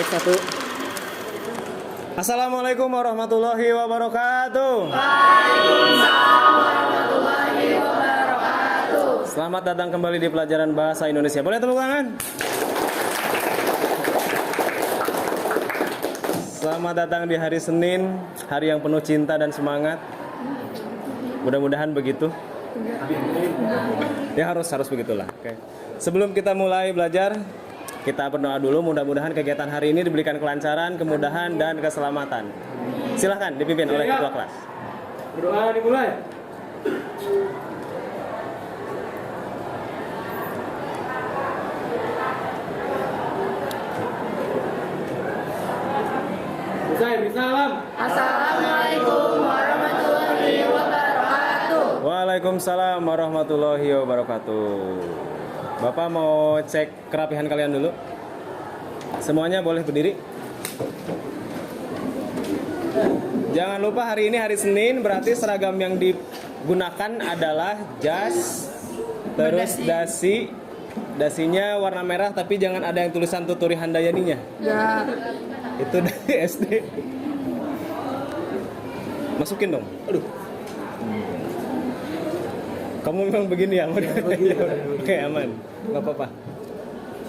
Cek satu. Assalamualaikum warahmatullahi wabarakatuh. Waalaikumsalam warahmatullahi wabarakatuh. Selamat datang kembali di pelajaran bahasa Indonesia. Boleh tepuk tangan? Selamat datang di hari Senin, hari yang penuh cinta dan semangat. Mudah-mudahan begitu. Ya harus begitulah. Oke. Sebelum kita mulai belajar, kita berdoa dulu. Mudah-mudahan kegiatan hari ini diberikan kelancaran, kemudahan, dan keselamatan. Silahkan dipimpin oleh ketua kelas. Berdoa dimulai. Salam. Assalamualaikum warahmatullahi wabarakatuh. Waalaikumsalam warahmatullahi wabarakatuh. Bapak mau cek kerapihan kalian dulu. Semuanya boleh berdiri. Jangan lupa hari ini hari Senin, berarti seragam yang digunakan adalah jas, terus dasi. Dasinya warna merah, tapi jangan ada yang tulisan Tuturi Handayaninya. Ya. Itu dari SD. Masukin dong. Aduh. Kamu memang begini ya? Oke, aman. Gak apa-apa.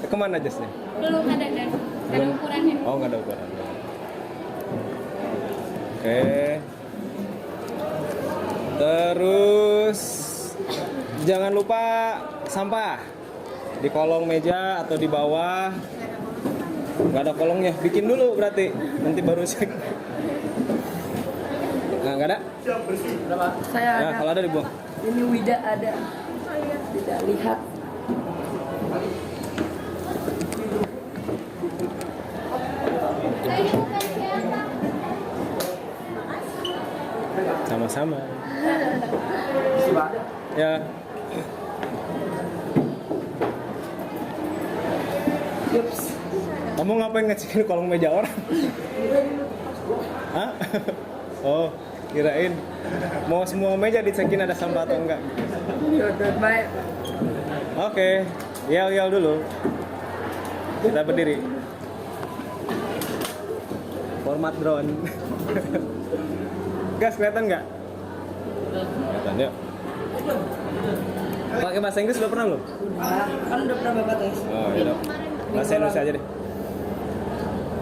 Kemana jasnya? Belum ada dan ada ukurannya. Oh, nggak ada ukuran. Oke. Terus jangan lupa sampah di kolong meja atau di bawah. Nggak ada kolongnya, bikin dulu berarti. Nanti baru cek. Nah, nggak ada? Saya Nah, ada. kalau ada dibuang. Ini Wida ada. Tidak lihat. Sama-sama. Ya. Yups. Kamu ngapain ngecekin kolong meja orang? Hah? Oh, kirain mau semua meja dicekin ada sampah atau enggak. Yaudah, baik. Oke, yel dulu. Kita berdiri. Format drone. Gas, kelihatan nggak? Kelihatan, yuk. Pakai bahasa Inggris udah pernah belum? Kan udah pernah Bapak tes. Oh, iya. Bahasa Indonesia aja deh.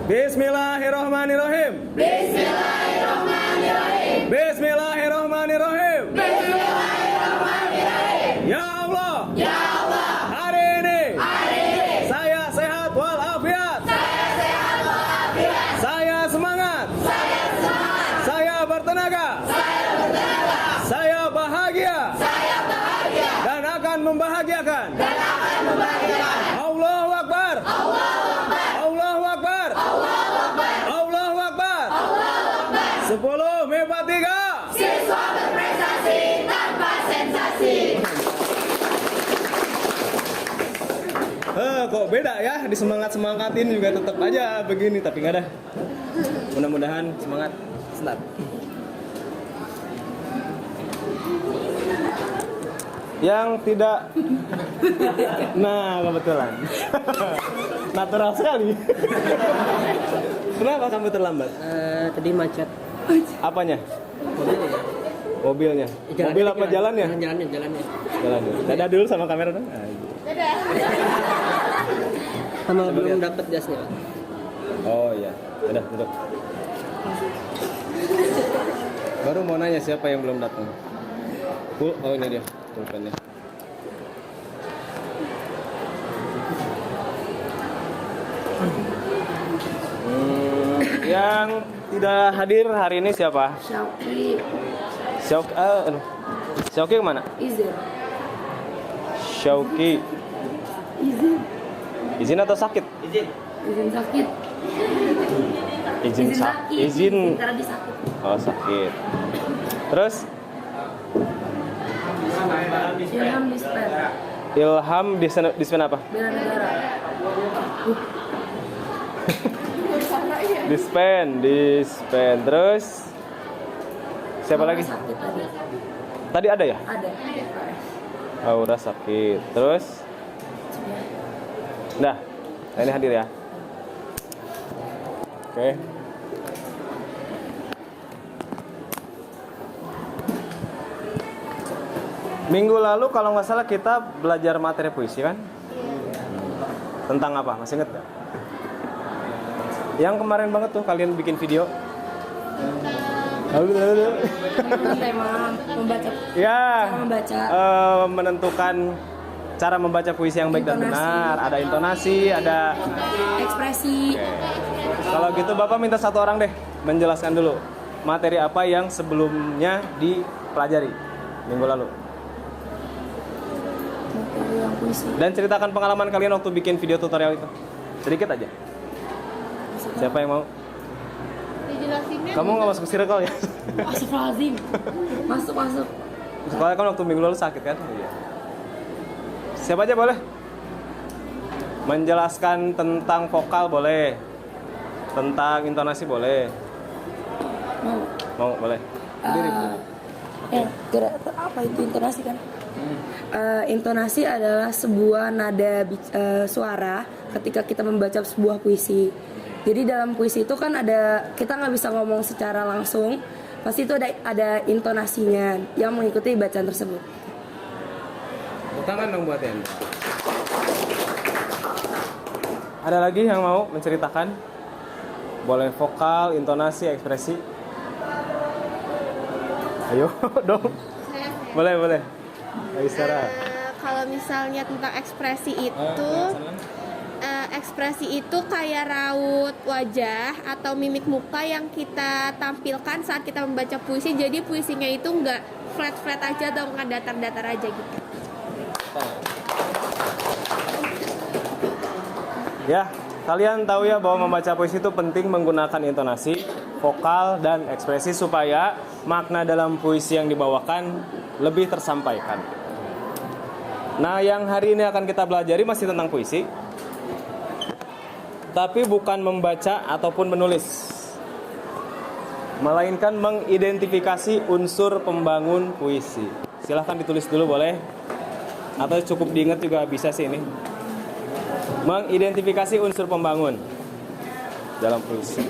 Bismillahirrahmanirrahim. Bismillahirrahmanirrahim. Bismillahirrahmanirrahim. Bismillahirrahmanirrahim. Ya Allah. Ya Allah. Hari ini Hari ini saya sehat walafiat. saya sehat walafiat. Saya semangat. Saya semangat. Saya bertenaga. Saya bertenaga. Saya bahagia Saya bahagia dan akan membahagiakan. dan akan membahagiakan. Allahu Akbar. Allahu Akbar. Allahu Akbar. Allahu Akbar. Allahu Akbar. Allahu Akbar. 10 MIPA 3. Siswa berprestasi tanpa sensasi. Kok beda ya? Disemangat-semangatin juga tetap aja begini, tapi nggak ada. Mudah-mudahan semangat. Sebentar. Yang tidak. Nah, kebetulan. Natural sekali. Kenapa kamu terlambat? Tadi macet. Apanya? Mobilnya. Mobilnya. Mobil apa jalannya? Jalannya. Jalannya. Dadah dulu sama kamera dong. Sama belum dapat jasnya. Oh iya. Dadah, duduk. Baru mau nanya siapa yang belum datang. Oh ini dia. Pulpennya. Yang tidak hadir hari ini siapa? Syauqi Syauqi kemana? izin. Syauqi Izin. izin atau sakit? Izin sakit. Izin sakit. izin. Karena dia sakit. Oh sakit. Terus Ilham dispen. Ilham dispen apa? Bela negara. Dispen. Terus siapa lagi? Sakit tadi. Tadi ada ya? Ada. Aura sakit. Terus? Nah, ini hadir ya. Oke. Minggu lalu kalau nggak salah kita belajar materi puisi kan? Tentang apa? Masih inget nggak? Yang kemarin banget tuh kalian bikin video. Tema membaca. Ya. Cara membaca. Menentukan cara membaca puisi yang baik dan Intonasi. benar. Ada intonasi, ada. Ekspresi. Kalau gitu Bapak minta satu orang deh menjelaskan dulu materi apa yang sebelumnya dipelajari minggu lalu. Materi yang puisi. Dan ceritakan pengalaman kalian waktu bikin video tutorial itu. Sedikit aja. Siapa yang mau? Dijelasinnya. Kamu nggak masuk circle ya? Astagfirullahaladzim. Masuk. Soalnya kan waktu minggu lalu sakit kan? Iya. Siapa aja boleh? Menjelaskan tentang vokal boleh. Tentang intonasi boleh. Mau boleh. Berdiri. Apa itu intonasi kan? Intonasi adalah sebuah nada suara ketika kita membaca sebuah puisi. Jadi dalam puisi itu kan kita nggak bisa ngomong secara langsung, pasti itu ada intonasinya yang mengikuti bacaan tersebut. Tangan dong buat Anda. Ada lagi yang mau menceritakan? Boleh vokal, intonasi, ekspresi. Ayo dong. Boleh. Ayo Sarah. Kalau misalnya tentang ekspresi itu, ekspresi itu kayak raut wajah atau mimik muka yang kita tampilkan saat kita membaca puisi. Jadi puisinya itu nggak flat aja atau nggak datar aja gitu. Ya, kalian tahu ya bahwa membaca puisi itu penting menggunakan intonasi, vokal, dan ekspresi supaya makna dalam puisi yang dibawakan lebih tersampaikan. Nah, yang hari ini akan kita pelajari masih tentang puisi, tapi bukan membaca ataupun menulis, melainkan mengidentifikasi unsur pembangun puisi. Silahkan ditulis dulu boleh, atau cukup diingat juga bisa sih ini. Mengidentifikasi unsur pembangun dalam puisi.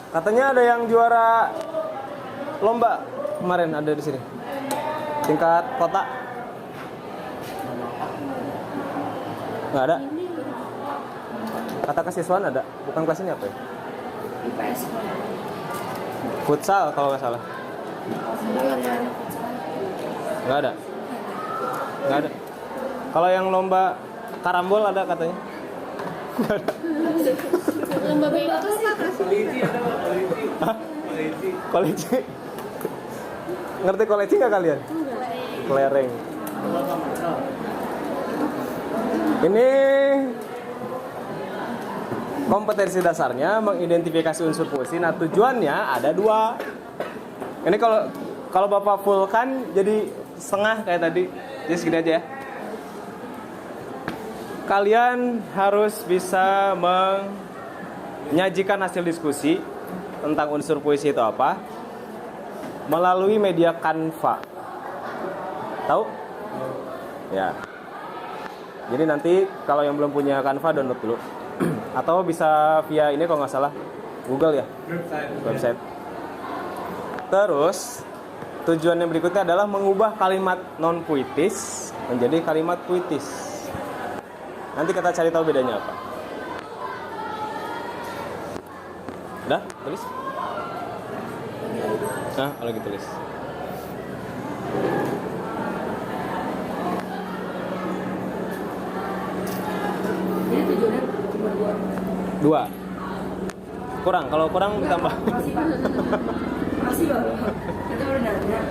Katanya ada yang juara lomba kemarin, ada di sini. Tingkat kota. Nggak ada. Kata kesiswaan ada. Bukan kelas ini apa ya? IPS. Futsal kalau nggak salah. Nggak ada. Nggak ada. Kalau yang lomba karambol ada katanya. Nggak ada. Lomba bengkel apa? Hah? Koleci. Ngerti koleci nggak kalian? Kelereng. Ini kompetensi dasarnya mengidentifikasi unsur puisi. Nah, tujuannya ada dua. Ini kalau Bapak full kan jadi setengah kayak tadi. Jadi segini aja ya. Kalian harus bisa menyajikan hasil diskusi tentang unsur puisi itu apa melalui media Canva. Tahu? Ya. Jadi nanti kalau yang belum punya Canva download dulu. Atau bisa via ini kalau nggak salah Google ya. Website. Terus tujuan yang berikutnya adalah mengubah kalimat non puitis menjadi kalimat puitis. Nanti kita cari tahu bedanya apa. Udah? Tulis? Nah, kalau gitu tulis. Jadi tujuannya cuma dua. 2. Kurang, kalau kurang ditambah. Makasih Pak. Makasih Bapak. Kita udah nanya.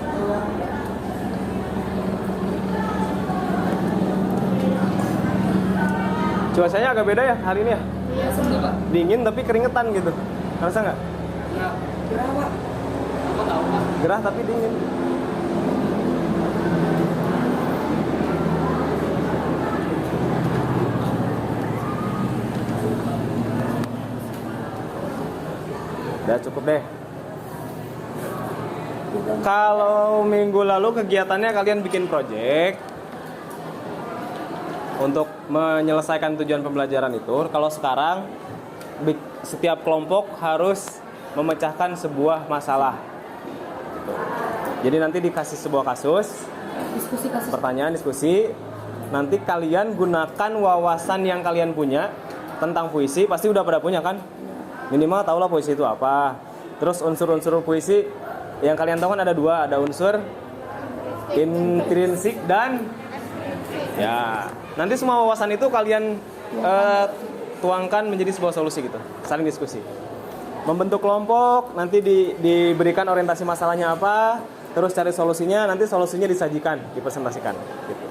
Cuacanya agak beda ya hari ini ya. Iya, sembuh Pak. Dingin tapi keringetan gitu. Ngerasa nggak? Gerah Pak. Gerah tapi dingin. cukup deh. Kalau minggu lalu kegiatannya kalian bikin project untuk menyelesaikan tujuan pembelajaran itu. Kalau sekarang setiap kelompok harus memecahkan sebuah masalah. Jadi nanti dikasih sebuah kasus, pertanyaan, diskusi. Nanti kalian gunakan wawasan yang kalian punya tentang puisi. Pasti udah pada punya kan? Minimal tahulah puisi itu apa. Terus unsur-unsur puisi yang kalian tahu kan ada dua. Ada unsur intrinsik dan ya. Nanti semua wawasan itu kalian tuangkan menjadi sebuah solusi gitu. Saling diskusi. Membentuk kelompok, nanti diberikan orientasi masalahnya apa, terus cari solusinya, nanti solusinya disajikan, dipresentasikan gitu.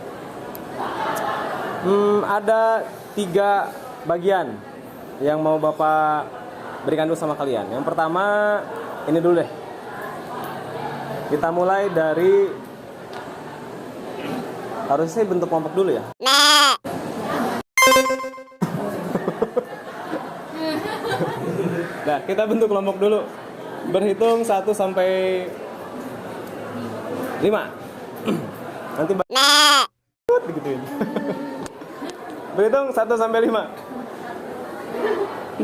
Ada 3 bagian yang mau Bapak berikan dulu sama kalian. Yang pertama, ini dulu deh. Kita mulai dari, harusnya bentuk kelompok dulu ya. Nah, kita bentuk kelompok dulu. Berhitung 1 sampai 5. Nanti digituin. Berhitung 1 sampai 5.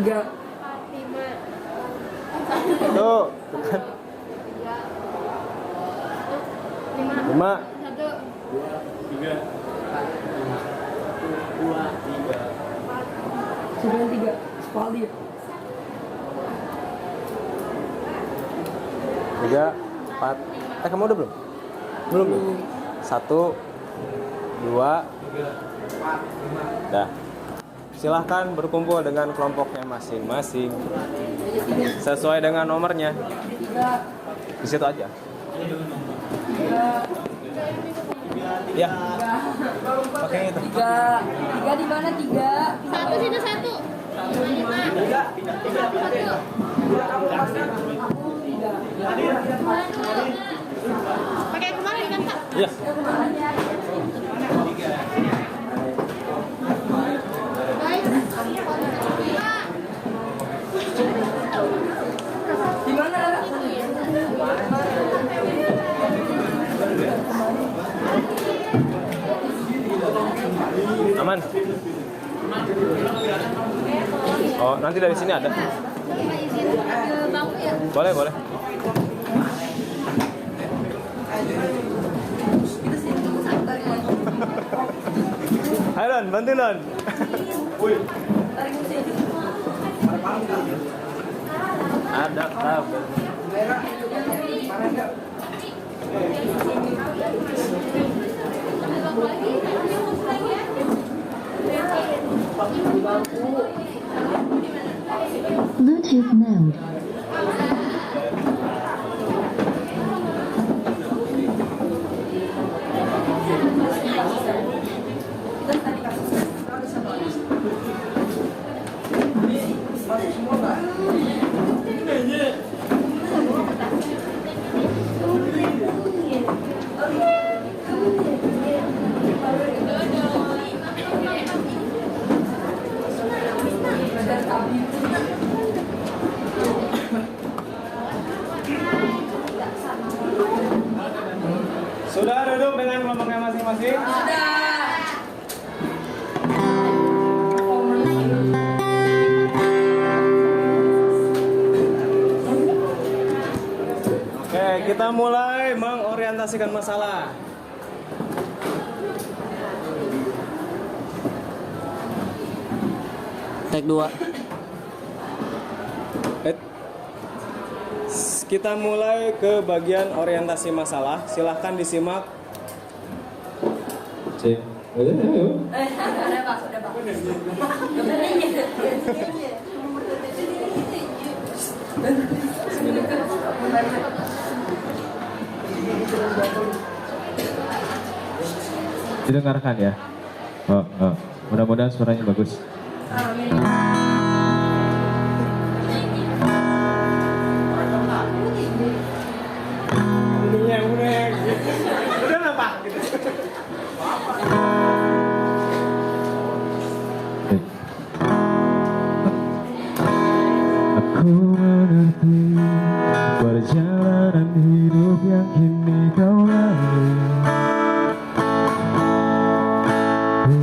3. Tuh. 5. 3. Spaldi. 3, 4. Kamu udah belum? Belum. 1, 2. Dah. Silahkan berkumpul dengan kelompoknya masing-masing sesuai dengan nomornya. Di situ aja. Ya. Oke itu. 3 di mana 3? 1 sini 1. 5. Pakai yang kemarin kan Kak? Iya. Di mana? Aman. Oh, nanti dari sini ada. Boleh, boleh. Ayo Lon, bantu Lon. Ada kabel. Bluetooth mode. Sudah duduk dengan kelompoknya masing-masing? Oke, kita mulai mengorientasikan masalah. Take 2. Kita mulai ke bagian orientasi masalah. Silahkan disimak. Didengarkan ya. Mudah-mudahan suaranya bagus. Udah apa? Aku mengerti perjalanan hidup yang kini kau lalui. Ku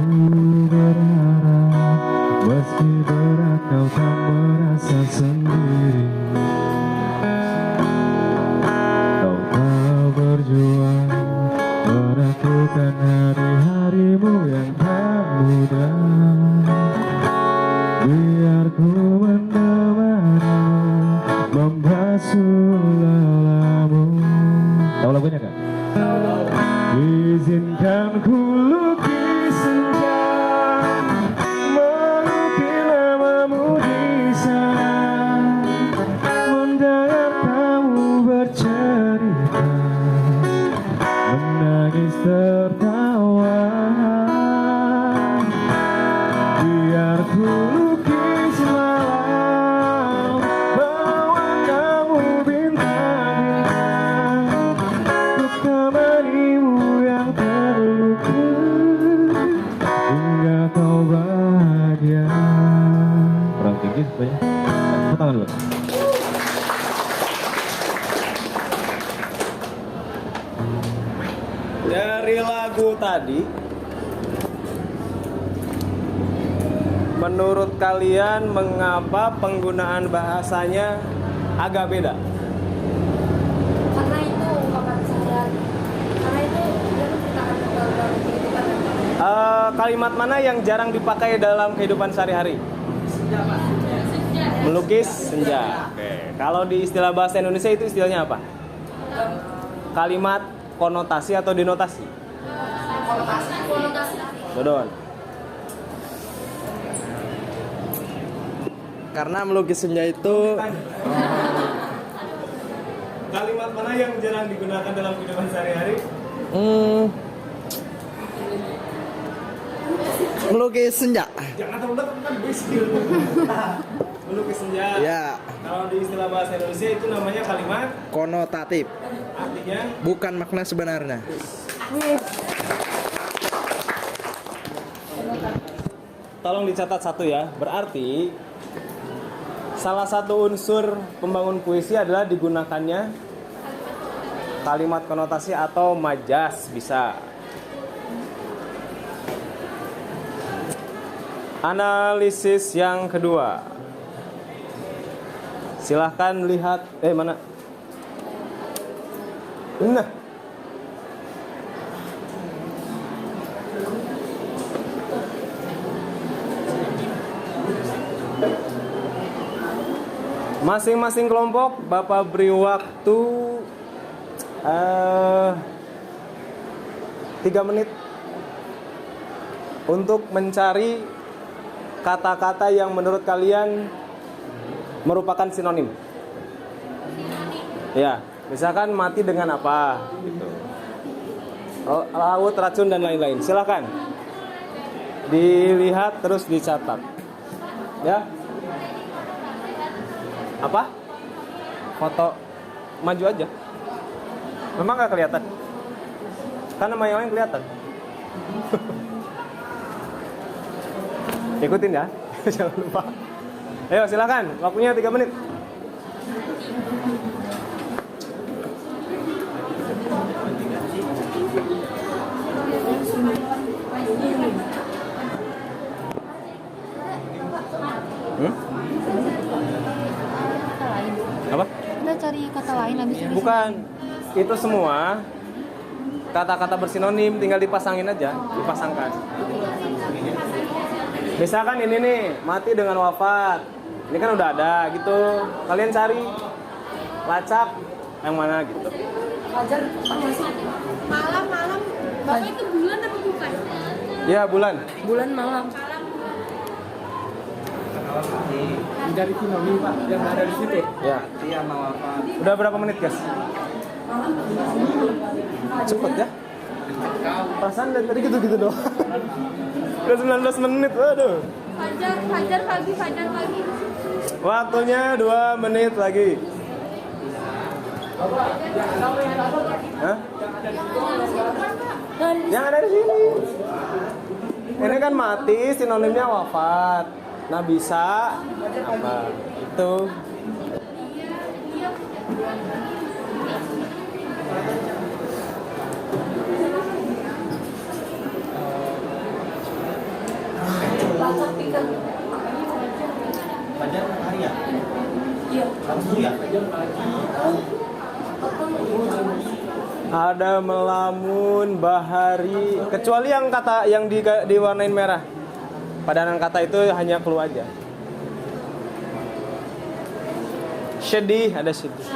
berharap meski berat kau tak merasa sendiri. Kau tak berjuang melakukan hari-harimu yang tak mudah. Biar ku menemanimu membasuh lelamu. Tahu lagunya kan? Izinkan ku lukis senja, melukis namamu di sana, mendengar kamu bercerita, menangis tertawa. Biar ku lukis malam, bawa kamu bintang-bintang, untuk temanimu yang terluka, hingga kau bahagia. Kurang tinggi supaya. Tepuk tangan dulu. Dari lagu tadi, menurut kalian mengapa penggunaan bahasanya agak beda? Karena itu ungkapan sehari-hari. Karena itu dia menceritakan tentang kehidupan. Kalimat mana yang jarang dipakai dalam kehidupan sehari-hari? Melukis senja. Oke. Kalau di istilah bahasa Indonesia itu istilahnya apa? Kalimat konotasi atau denotasi? Konotasi. Dodon. Karena melukis senja itu Kalimat mana yang jarang digunakan dalam kehidupan sehari-hari? melukis senja. Jangan terlalu dekat kan bis. Melukis senja. Ya, Kalau di istilah bahasa Indonesia itu namanya kalimat konotatif, artinya bukan makna sebenarnya. tolong dicatat satu ya. Berarti salah satu unsur pembangun puisi adalah digunakannya kalimat konotasi atau majas bisa. Analisis yang kedua. Silahkan lihat mana? Nah. Masing-masing kelompok Bapak beri waktu 3 menit untuk mencari kata-kata yang menurut kalian merupakan sinonim. Ya, misalkan mati dengan apa gitu. Laut, racun dan lain-lain. Silakan dilihat terus dicatat. Ya. Apa? Foto maju aja. Memang nggak kelihatan. Kan nama yang lain kelihatan. Ikutin ya. Jangan lupa. Ayo silakan. Waktunya 3 menit. Apa? Udah cari kata lain habis itu. Bukan. Itu semua kata-kata bersinonim, tinggal dipasangin aja, dipasangkan. Misalkan ini nih, mati dengan wafat. Ini kan udah ada gitu. Kalian cari lacak yang mana gitu. Fajar masih Malam-malam. Bapak itu bulan apa bukan? Ya, bulan. bulan malam. Dari sinonim Pak, yang ada di situ. Ya. Udah berapa menit, guys? Cepet ya. Perasaan dari tadi gitu-gitu doang. Udah 19 menit, waduh. Fajar pagi. Waktunya 2 menit lagi. Hah? Yang ada di sini. Ini kan mati, sinonimnya wafat. Nah bisa apa? Itu. Fajar hari ya? Iya. Langsung ya? Ada melamun, bahari, kecuali yang kata yang diwarnain merah. Padanan kata itu hanya clue aja. Sedih, ada sedih.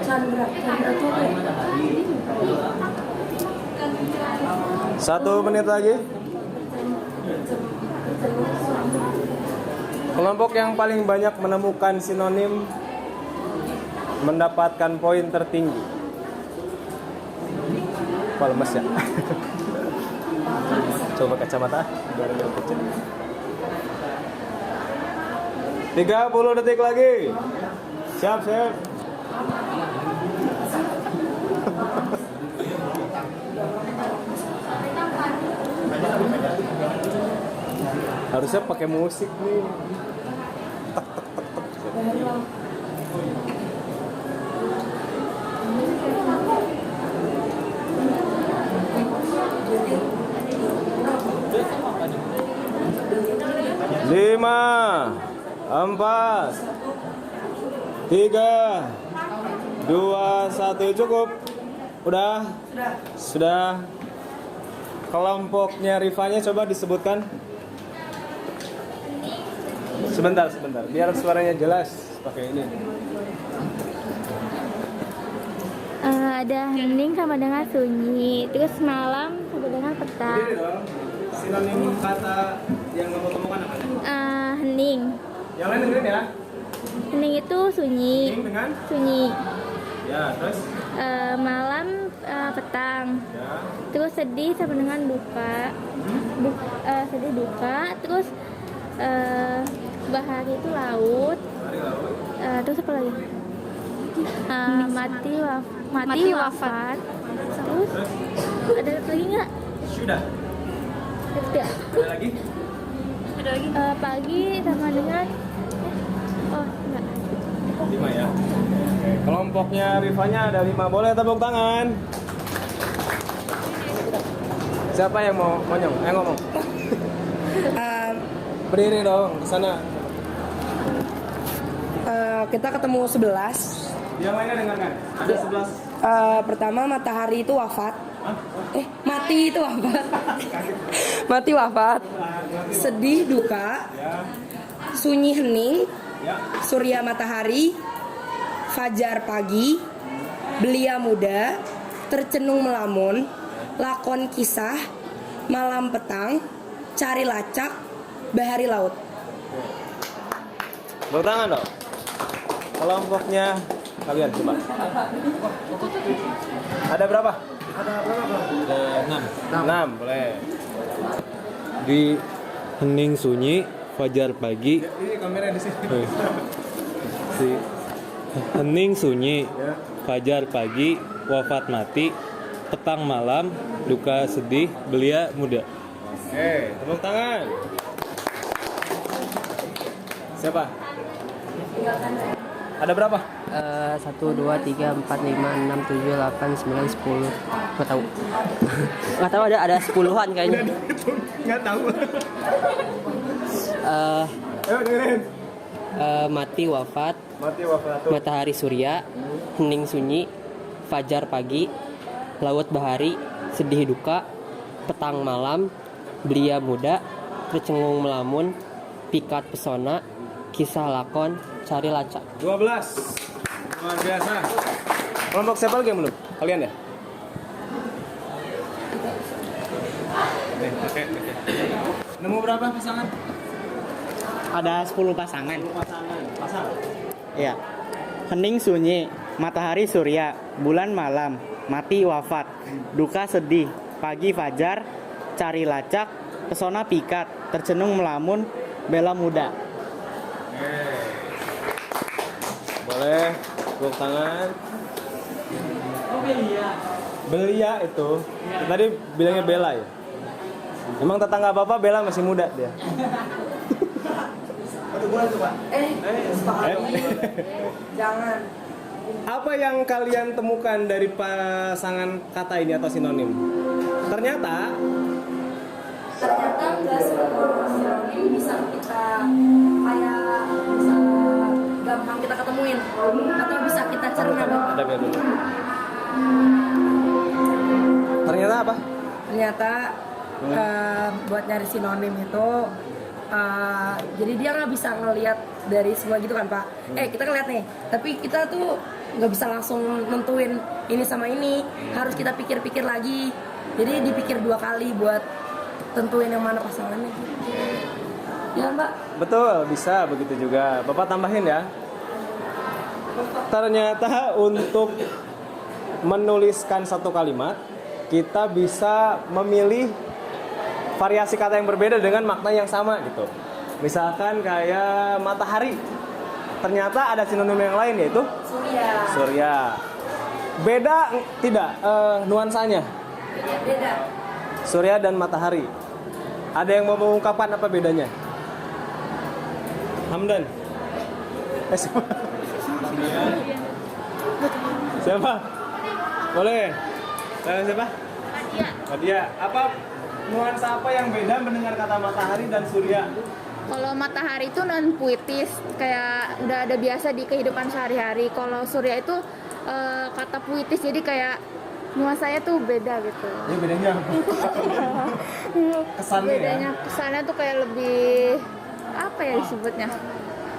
Chandra itu apa ya? 1 menit lagi. Kelompok yang paling banyak menemukan sinonim mendapatkan poin tertinggi. Kok lemes ya? Coba kacamata biar lebih kecil. 30 detik lagi. Siap. Harusnya pakai musik nih. Lima, 4, 3, 2, 1 cukup. Udah? Sudah. Kelompoknya Rifanya coba disebutkan. Sebentar, biar suaranya jelas. Pakai ini. Ada hening sama dengan sunyi, terus malam sama dengan petang. Ini dong. Sinonim kata yang kamu temukan apa? Hening. Yang lain dengerin ya. Hening itu sunyi. Hening dengan? Sunyi. Ya, terus? Malam petang. Ya. Terus sedih sama dengan duka. Sedih duka. Terus bahari itu laut. Hari laut. Terus apa lagi? Mati wafat. Terus ada lagi nggak? Sudah. Tidak. Ada lagi? Pagi sama dengan enggak. 5 ya. Oke. Kelompoknya Rifanya ada 5. Boleh tepuk tangan. Siapa yang mau monyong? Ngomong. Berdiri dong ke sana. Kita ketemu 11. Yang lainnya dengarkan. Ada 11. Pertama matahari itu wafat. Mati itu wafat. Mati wafat. Sedih duka. Sunyi hening. Surya matahari. Fajar pagi. Belia muda. Tercenung melamun. Lakon kisah. Malam petang. Cari lacak. Bahari laut. Tepuk tangan dong. Kelompoknya kalian coba. Ada berapa? Ada berapa bang? Ada 6, boleh. di hening sunyi, fajar pagi. Ini kamera di sini. Si hening sunyi, fajar pagi, wafat mati, petang malam, duka sedih, belia muda. Oke, tepuk tangan. Siapa? Ada berapa? 1, 2, 3, 4, 5, 6, 7, 8, 9, 10. Nggak tahu. Nggak tahu, ada 10-an kayaknya. Nggak tahu. Ayo dengerin. Mati wafat, Mati wafat. matahari surya, hening sunyi, fajar pagi, laut bahari, sedih duka, petang malam, belia muda, tercengung melamun, pikat pesona, kisah lakon, cari lacak. 12. Luar biasa. Kelompok siapa lagi yang belum? Kalian ya? Oke. Nemu berapa pasangan? Ada 10 pasangan. 10 pasangan. Pasang. Iya. Hening sunyi, matahari surya, bulan malam, mati wafat, duka sedih, pagi fajar, cari lacak, pesona pikat, tercenung melamun, bela muda. Boleh. Tepuk tangan. Belia itu. Tadi bilangnya Bella ya. Emang tetangga Bapak Bella masih muda dia. Gimana tuh Pak? Sepakat. Jangan. Apa yang kalian temukan dari pasangan kata ini atau sinonim? Ternyata nggak semua sinonim bisa kita kayak bisa gampang kita ketemuin atau bisa kita cerna. ada biar dulu. Ternyata apa? Ternyata buat nyari sinonim itu jadi dia nggak bisa ngelihat dari semua gitu kan Pak. Kita ngeliat nih, tapi kita tuh nggak bisa langsung nentuin ini sama ini, harus kita pikir-pikir lagi. Jadi dipikir 2 kali buat tentuin yang mana pasangannya gitu. Ya Mbak? Betul, bisa begitu juga. Bapak tambahin ya. Ternyata untuk menuliskan satu kalimat, kita bisa memilih variasi kata yang berbeda dengan makna yang sama gitu. Misalkan kayak matahari. Ternyata ada sinonim yang lain yaitu surya. Beda tidak nuansanya? Beda. Surya dan matahari. Ada yang mau mengungkapkan apa bedanya? Hamdan. Siapa? Siapa? Boleh. Siapa? Nadia. Apa nuansa apa yang beda mendengar kata matahari dan surya? Kalau matahari itu non puitis, kayak udah ada biasa di kehidupan sehari-hari. Kalau surya itu kata puitis, jadi kayak nuansanya tuh beda gitu. Ini bedanya apa? Kesannya Bedanya kesannya tuh kayak lebih apa ya disebutnya?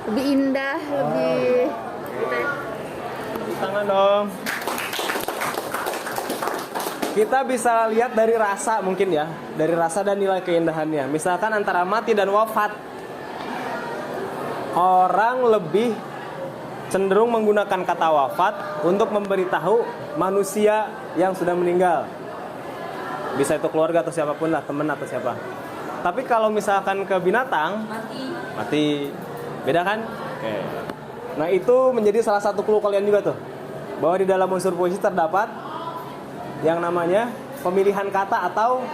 Lebih indah, lebih gitu ya. Tangan dong. Kita bisa lihat dari rasa mungkin ya, dari rasa dan nilai keindahannya. Misalkan antara mati dan wafat, orang lebih cenderung menggunakan kata wafat untuk memberitahu manusia yang sudah meninggal. Bisa itu keluarga atau siapapun lah, teman atau siapa. Tapi kalau misalkan ke binatang, mati. Beda kan? Oke. Nah itu menjadi salah satu clue kalian juga tuh, bahwa di dalam unsur puisi terdapat yang namanya pemilihan kata atau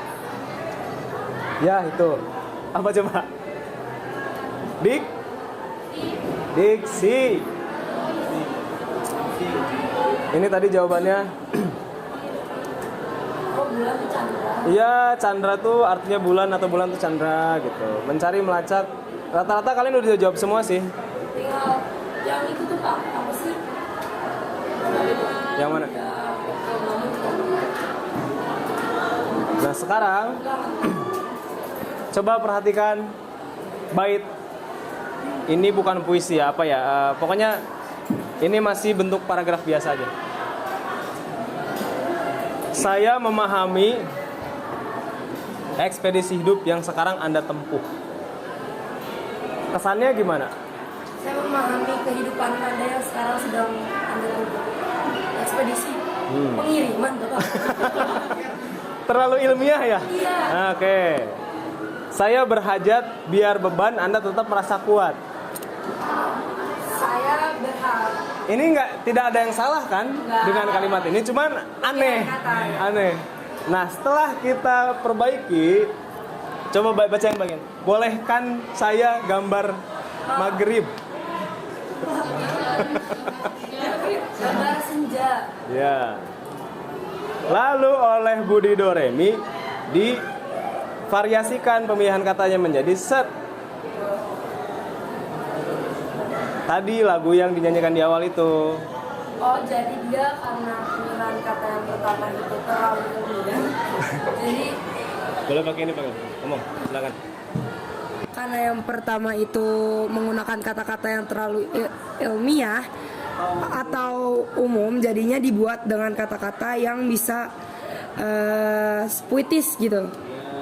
ya itu apa coba? Diksi. Ini tadi jawabannya. Iya, Chandra tuh artinya bulan atau bulan tuh Chandra gitu. Mencari, melacak. Rata-rata kalian udah jawab semua sih. Tinggal yang itu tuh Pak, apa sih? Yang mana? Nah sekarang coba perhatikan bait. Ini bukan puisi ya, apa ya? Pokoknya ini masih bentuk paragraf biasa aja. Saya memahami ekspedisi hidup yang sekarang Anda tempuh. Kesannya gimana? Saya memahami kehidupan Anda yang sekarang sedang Anda tempuh. Ekspedisi pengiriman tuh Pak. Terlalu ilmiah ya? Iya. Oke. Saya berhajat biar beban Anda tetap merasa kuat. Saya berharap. Ini tidak ada yang salah kan dengan kalimat ini, cuman aneh. Aneh. Nah, setelah kita perbaiki, coba baca yang bagian. Bolehkan saya gambar maghrib? Gambar senja. Ya. Lalu oleh Budi Doremi divariasikan pemilihan katanya menjadi set. Tadi lagu yang dinyanyikan di awal itu. Oh, jadi dia karena pemilihan kata yang pertama itu terlalu mudah. Jadi Boleh pakai ini pakai. Ngomong, silakan. karena yang pertama itu menggunakan kata-kata yang terlalu ilmiah atau umum, jadinya dibuat dengan kata-kata yang bisa puitis gitu.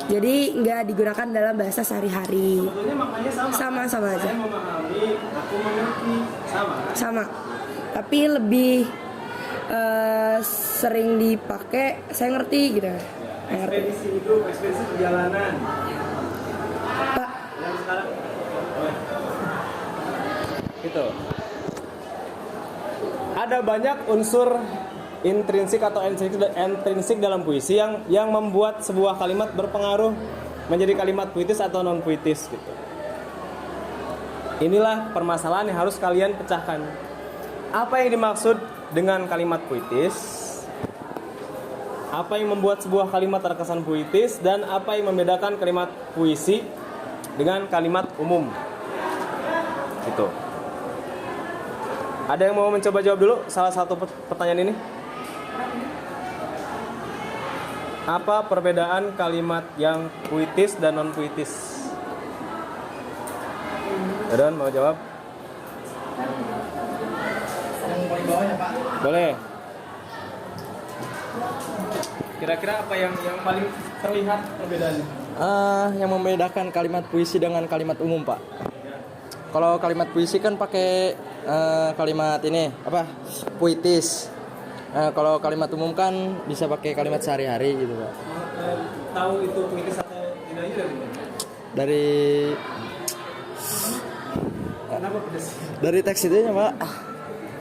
Jadi nggak digunakan dalam bahasa sehari-hari. Sebetulnya maknanya sama. Sama aja. Saya memahami, aku mengerti, Sama. Tapi lebih sering dipakai saya ngerti gitu. Ekspedisi hidup, ekspedisi perjalanan. Pak, Yang sekarang gitu. Ada banyak unsur intrinsik atau intrinsik dalam puisi yang membuat sebuah kalimat berpengaruh menjadi kalimat puitis atau non puitis gitu. Inilah permasalahan yang harus kalian pecahkan. Apa yang dimaksud dengan kalimat puitis? Apa yang membuat sebuah kalimat terkesan puitis? Dan apa yang membedakan kalimat puisi dengan kalimat umum? Itu. Ada yang mau mencoba jawab dulu salah satu pertanyaan ini? Apa perbedaan kalimat yang puitis dan non puitis? Don mau jawab? Boleh. Kira-kira apa yang paling terlihat perbedaannya? Yang membedakan kalimat puisi dengan kalimat umum, Pak. Kalau kalimat puisi kan pakai kalimat ini apa? Puitis. Kalau kalimat umum kan bisa pakai kalimat sehari-hari gitu, Pak. Tahu itu puitis atau tidaknya Dari kenapa pedes? dari teks itunya, Pak.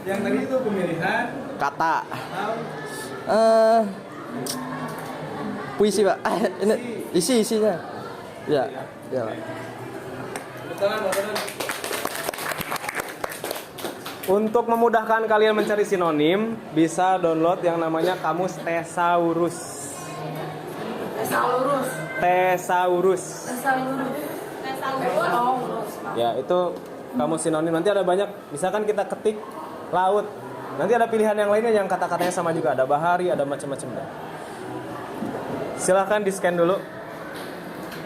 Yang tadi itu pemilihan Kata. atau Puisi, Pak. Ini isinya. Ya, ya, Pak. Untuk memudahkan kalian mencari sinonim, bisa download yang namanya Kamus Thesaurus. Thesaurus. Ya, itu kamus sinonim. Nanti ada banyak. Misalkan kita ketik laut, nanti ada pilihan yang lainnya yang kata-katanya sama juga. Ada bahari, ada macam-macam. Silahkan di-scan dulu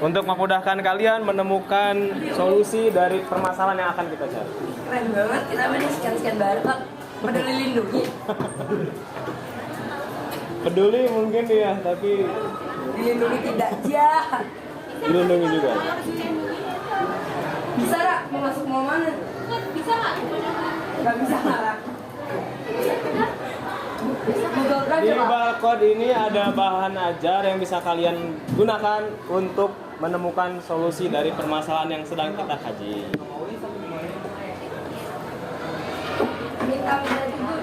untuk memudahkan kalian menemukan solusi dari permasalahan yang akan kita cari. Keren banget, kita main scan bareng Pak. Peduli lindungi. Peduli mungkin ya, tapi Dilindungi tidak jahat. dilindungi juga. Bisa nggak mau masuk mau mana? Bisa nggak? Nggak bisa nggak? Google Drive Di coba. barcode ini ada bahan ajar yang bisa kalian gunakan untuk menemukan solusi dari permasalahan yang sedang kita kaji. Minta juga.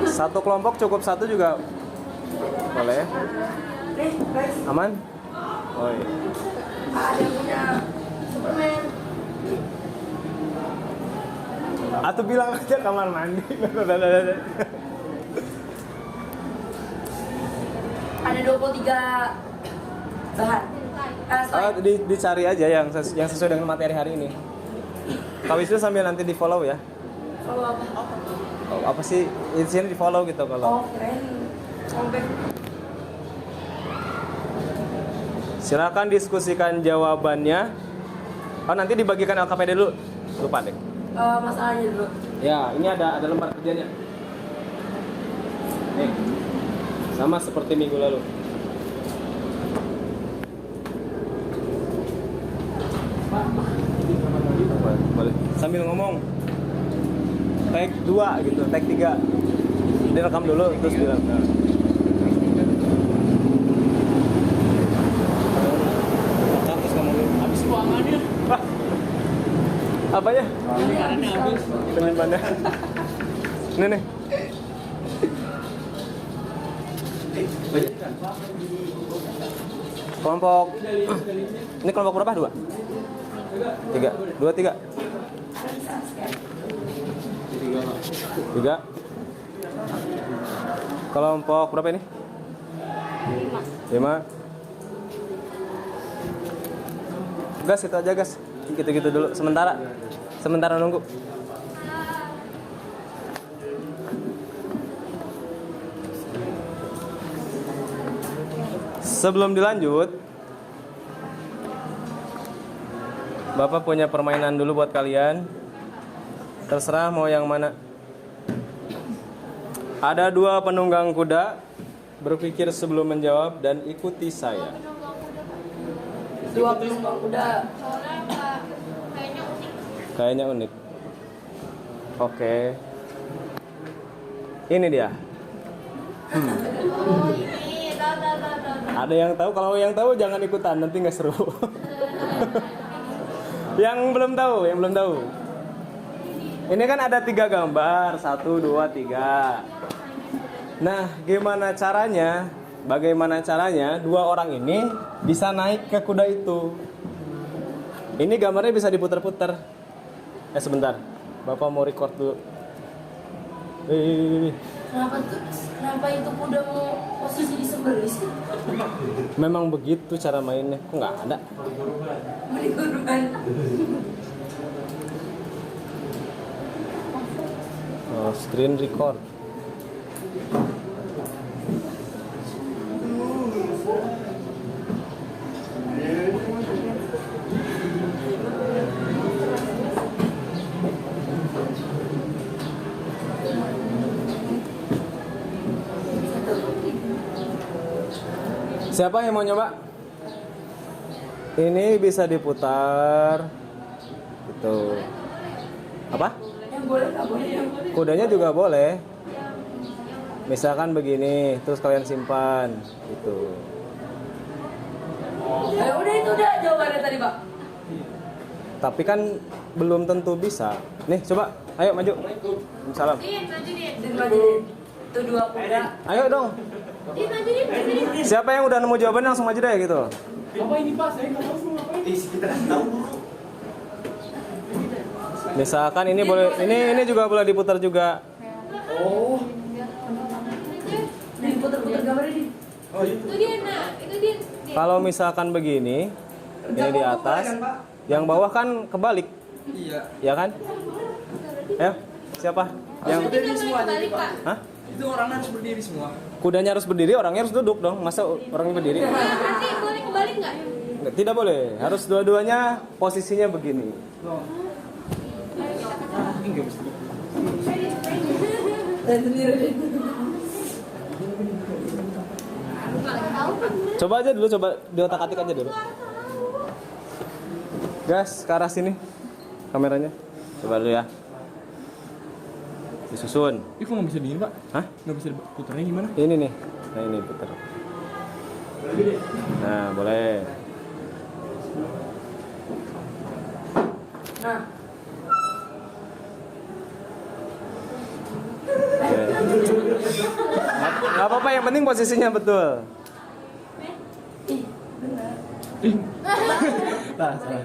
Satu kelompok cukup satu juga boleh. Nih guys, Aman? Oh iya. ada yang punya Superman. Atau bilang aja kamar mandi. Ada 23 bahan. Dicari aja yang sesuai dengan materi hari ini. Kak Wisnu sambil nanti di follow ya. Follow apa? Oh, apa sih di sini di follow gitu kalau. Oh keren. Kompet. Silakan diskusikan jawabannya. Oh nanti dibagikan LKPD dulu. Lupa deh. Masalahnya dulu. Ya ini ada lembar kerjanya. Nih. Sama seperti minggu lalu. Boleh. Sambil ngomong. Tag 2 gitu, tag 3. Direkam dulu terus bilang. Terus ngomong dulu. Habis ruangannya. Apanya? Penyimparannya habis. Penyimpanannya. Nih. Kelompok ini kelompok berapa? 2? 3. 2, 3. 3. Kelompok berapa ini? 5. Gas itu aja gas. Gitu-gitu dulu sementara nunggu. Sebelum dilanjut, Bapak punya permainan dulu buat kalian. Terserah mau yang mana. Ada 2 penunggang kuda. Berpikir sebelum menjawab dan ikuti saya. 2 penunggang kuda. Kayaknya unik. Oke. Ini dia. Ada yang tahu? Kalau yang tahu jangan ikutan, nanti nggak seru. Yang belum tahu. Ini kan ada 3 gambar, 1, 2, 3. Nah, gimana caranya bagaimana caranya dua orang ini bisa naik ke kuda itu. Ini gambarnya bisa diputar-putar. Sebentar, Bapak mau record dulu. Kenapa itu kuda mau posisi di sebelah sih? Memang begitu cara mainnya. Kok nggak ada? Oh, screen record. Siapa yang mau nyoba? Ini bisa diputar. Gitu. Apa? Kudanya juga boleh. Misalkan begini, terus kalian simpan. Gitu. Udah itu udah jawabannya tadi, Pak. Tapi kan belum tentu bisa. Nih, coba. Ayo maju. Salam. Itu dua kuda. Ayo dong. Siapa yang udah nemu jawabannya langsung maju deh gitu. Apa ini Pak? Saya nggak tahu semua apa ini. Kita kasih tahu. Misalkan ini boleh, ini juga boleh diputar juga. Oh. Diputar-putar gambarnya di. Oh itu. Itu dia, nah, itu dia. Kalau misalkan begini, ini di atas, yang bawah kan kebalik. Iya. Ya kan? Ayo, siapa? Yang Berdiri semua jadi, Pak. Hah? Itu orangnya harus berdiri semua. Kudanya harus berdiri, orangnya harus duduk dong. Masa orangnya berdiri? Nanti boleh kembali nggak? Nggak, tidak boleh. Harus dua-duanya posisinya begini. Coba aja dulu, coba di otak-atik aja dulu. Gas ke arah sini kameranya. Coba dulu ya. Disusun. Ih, kok nggak bisa begini Pak? Hah? Nggak bisa putarnya gimana? Ini nih. Nah ini putar. Nah boleh. Nah, Nggak apa-apa, yang penting posisinya betul. Nah, salah.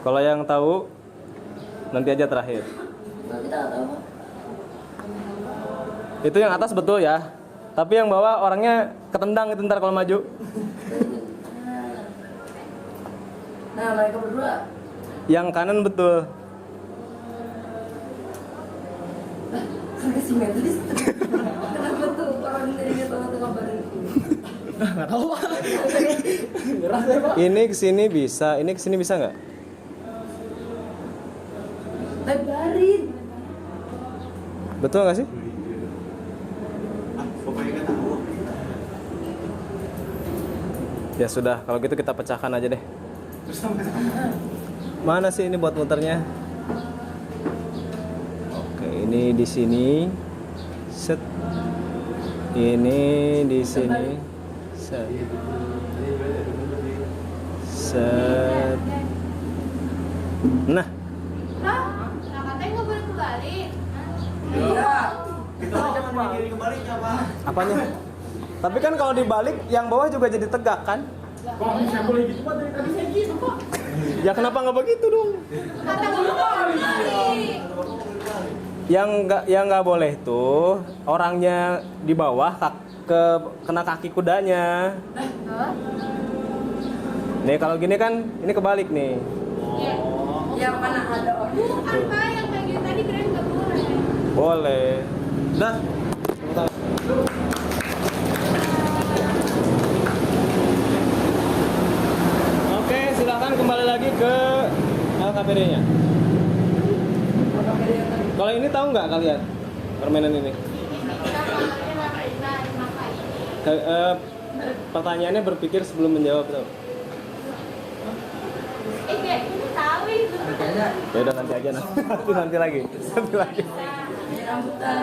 Kalau yang tahu nanti aja terakhir. Itu yang atas betul ya. Tapi yang bawah orangnya ketendang itu ntar kalau maju. nah mereka berdua. Yang kanan betul. Agak simetris. Kenapa tuh orang dari tengah-tengah kabarin? Nggak tahu Pak. Nyerah saya Pak. Ini kesini bisa, ini kesini bisa nggak? Lebarin. Betul nggak sih? Ya sudah, kalau gitu kita pecahkan aja deh. Mana sih ini buat muternya? Oke, ini di sini. Set. Ini di sini. Set. Set. Nah, Nah, katanya nggak boleh kembali. Kita jangan mikirin kebaliknya, Pak. apanya? Tapi kan kalau dibalik, yang bawah juga jadi tegak kan? Kok bisa boleh gitu Pak? Dari tadi saya gitu Pak. Ya kenapa nggak begitu dong? Kata gue kembali. Yang nggak boleh tuh orangnya di bawah kena kaki kudanya. Nih kalau gini kan ini kebalik nih. Yang mana ada orang? Bukan Pak, yang kayak gitu tadi keren nggak boleh. Boleh. Dah. Oke, silakan kembali lagi ke LKPD-nya. Kalau ini tahu nggak kalian permainan ini? Pertanyaannya berpikir sebelum menjawab tuh. Kayak ini tahu itu. Ya udah nanti aja nanti lagi.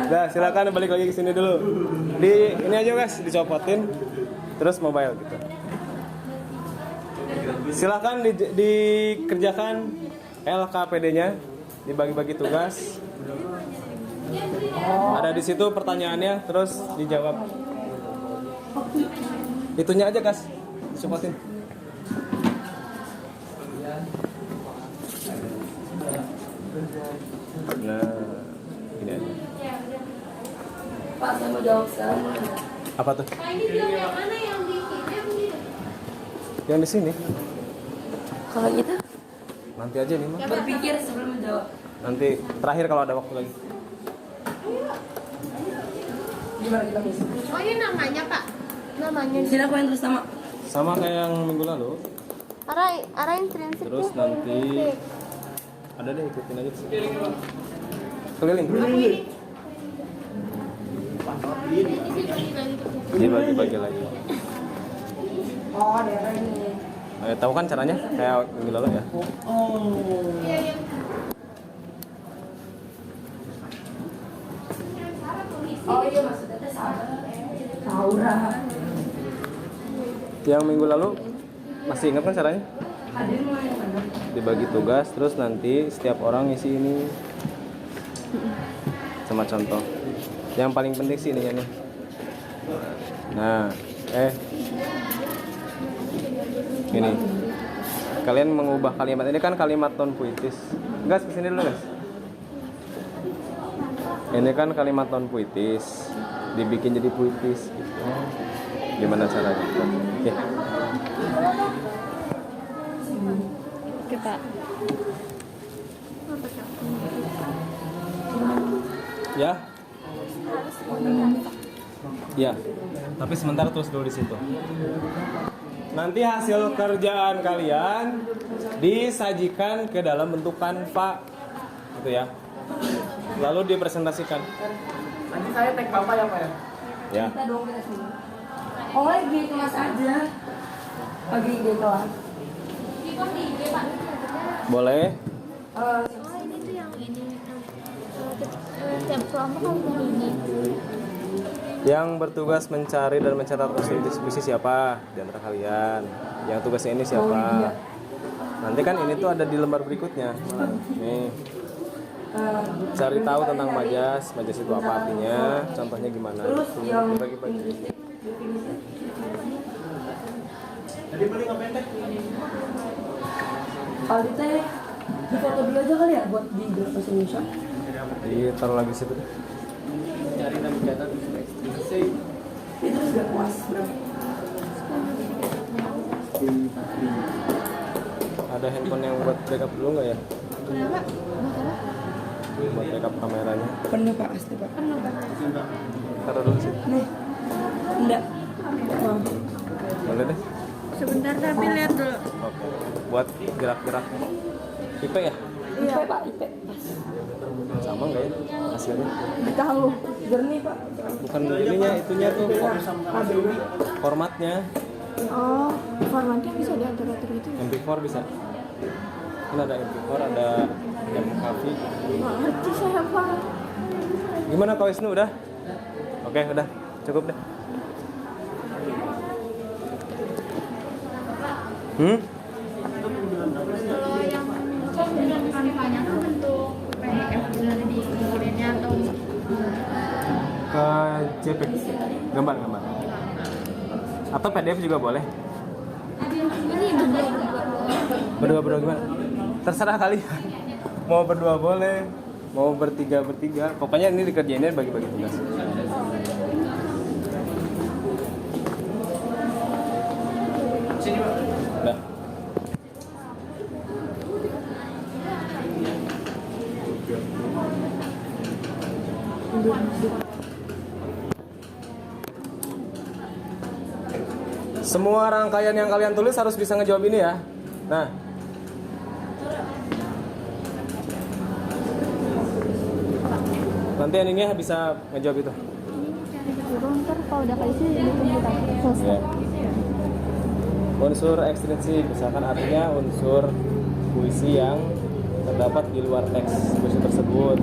Nah, silakan balik lagi ke sini dulu. Ini aja guys, dicopotin terus mobile gitu. Silahkan dikerjakan LKPD-nya, dibagi-bagi tugas. Ada di situ pertanyaannya, terus dijawab. Itunya aja, Gas. Disumpatin. Nah, ini aja. Pak, saya mau jawab sekarang. Apa tuh? Ini bilang yang mana yang di kiri yang di Yang di sini. Kalau gitu, Nanti aja nih, Mas. berpikir sebelum menjawab. Nanti terakhir kalau ada waktu lagi. Gimana kita bisa? Oh ini namanya Pak. Namanya. Sini aku yang terus sama. Sama kayak yang minggu lalu. Arah intrinsik. Terus nanti ada deh, ikutin aja. Keliling. Dibagi-bagi lagi. Oh, daerah ini. Tahu kan caranya? Kayak minggu lalu ya. Oh iya, maksudnya teh Saura. Yang minggu lalu masih ingat kan caranya? Ada yang mau yang mana? Dibagi tugas, terus nanti setiap orang isi ini sama contoh. Yang paling penting sih ininya nih. Nah, ini kalian mengubah kalimat ini kan kalimat non puitis. Gas kesini dulu, Gas. Ini kan kalimat non puitis, dibikin jadi puitis gitu. Gimana caranya? Oke. Kita. Ya. Ya. Tapi sementara terus dulu di situ. Nanti hasil kerjaan kalian disajikan ke dalam bentuk Canva, gitu ya. Lalu dipresentasikan. Nanti saya tag Bapak ya Pak ya? Ya. Kita dong kita sini. Oh, lagi kelas aja. Pagi di kelas. Boleh. Ini tuh yang ini. Setiap kelompok kamu ini. Yang bertugas mencari dan mencatat usul diskusi siapa di antara kalian? Yang tugasnya ini siapa? Nanti kan ini tuh ada di lembar berikutnya. Nih. Cari tahu tentang majas. Majas itu apa artinya? Contohnya gimana? Terus yang Bagi-bagi. Jadi beli nggak pendek? Aldi teh di foto dulu aja kali ya buat di grup bahasa Indonesia. Taruh lagi situ. Cari dan mencatat ekstrinsi. Itu sudah puas berapa? Ada handphone yang buat backup dulu nggak ya? Kenapa? Buat backup kameranya. Penuh Pak, asli Pak. Taruh dulu situ. Nih. Enggak. Oh. Boleh deh. Sebentar tapi lihat dulu. Oke. Buat gerak-gerak. IP ya? IP Pak, IP. Sama nggak ya hasilnya? Tahu. Jernih Pak. Bukan ininya, itunya tuh formatnya. Oh, formatnya bisa diatur-atur gitu. MP4 bisa. Kan ada MP4, ada MKV. Nggak ngerti saya Pak. Gimana Kak Wisnu, udah? Oke, udah. Cukup deh. Kalau yang Canva-nya tuh bentuk PDF gitu dikirimnya atau Ke JPEG. Gambar. Atau PDF juga boleh. ini Berdua gimana? Terserah kalian. Mau berdua boleh, mau bertiga. Pokoknya ini dikerjainnya bagi-bagi tugas. Udah. Semua rangkaian yang kalian tulis harus bisa ngejawab ini ya. Nah, nanti endingnya bisa ngejawab itu. ntar kalau udah keisi selesai. Ya. Unsur ekstrinsik, misalkan artinya unsur puisi yang terdapat di luar teks puisi tersebut.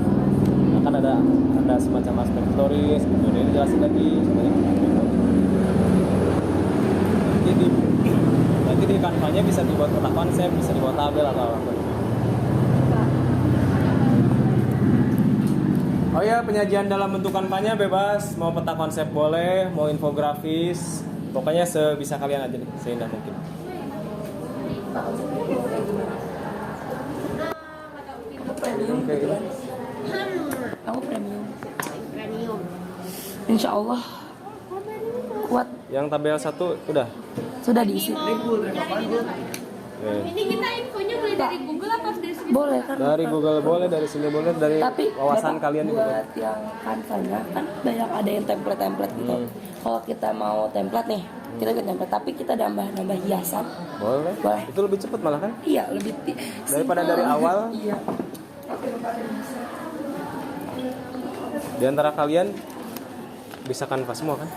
Akan ada semacam aspek historis, gitu. Ini jelasin lagi. Nanti di kanvanya bisa dibuat peta konsep, bisa dibuat tabel atau apa. Oh ya, penyajian dalam bentuk kanvanya bebas, mau peta konsep boleh, mau infografis, pokoknya sebisa kalian aja nih, seindah mungkin. Premium kebetulan. Aku premium. Insya Allah kuat. Yang tabel 1 udah. Sudah diisi. Ini kita infonya boleh dari Google apa dari sini? Boleh kan? Dari Google boleh, dari sini boleh, dari Tapi wawasan Bapak, kalian juga. buat yang kanvanya kan banyak ada yang template gitu. Kalau kita mau template nih, kita bikin template, tapi kita nambah hiasan. Boleh. Boleh. Itu lebih cepat malah kan? Iya, lebih Daripada simple. dari awal. Iya. Di antara kalian bisa kanvas semua kan?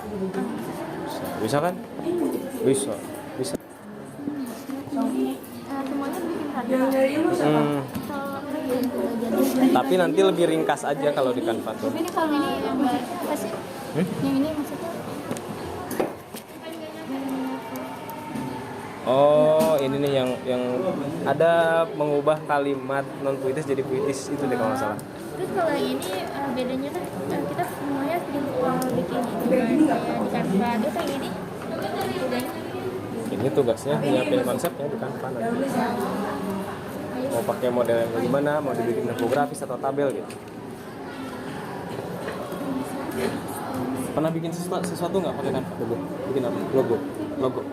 Bisa kan? Bisa. Bisa. Semuanya bikin Yang dari ilmu siapa? Tapi nanti lebih ringkas aja kalau di kanvas tuh. Ini kalau ini yang apa sih? Yang ini maksudnya? Oh, ini nih yang ada mengubah kalimat non puitis jadi puitis itu deh kalau nggak salah. Terus kalau yang ini bedanya kan kita semuanya sering bikin gitu kan kayak di Canva. Terus yang ini bedanya? Ini tugasnya nyiapin konsepnya di kanvas nanti. Mau pakai model yang gimana, mau dibikin infografis atau tabel gitu. Pernah bikin sesuatu nggak pakai kanvas? Bikin apa? Logo.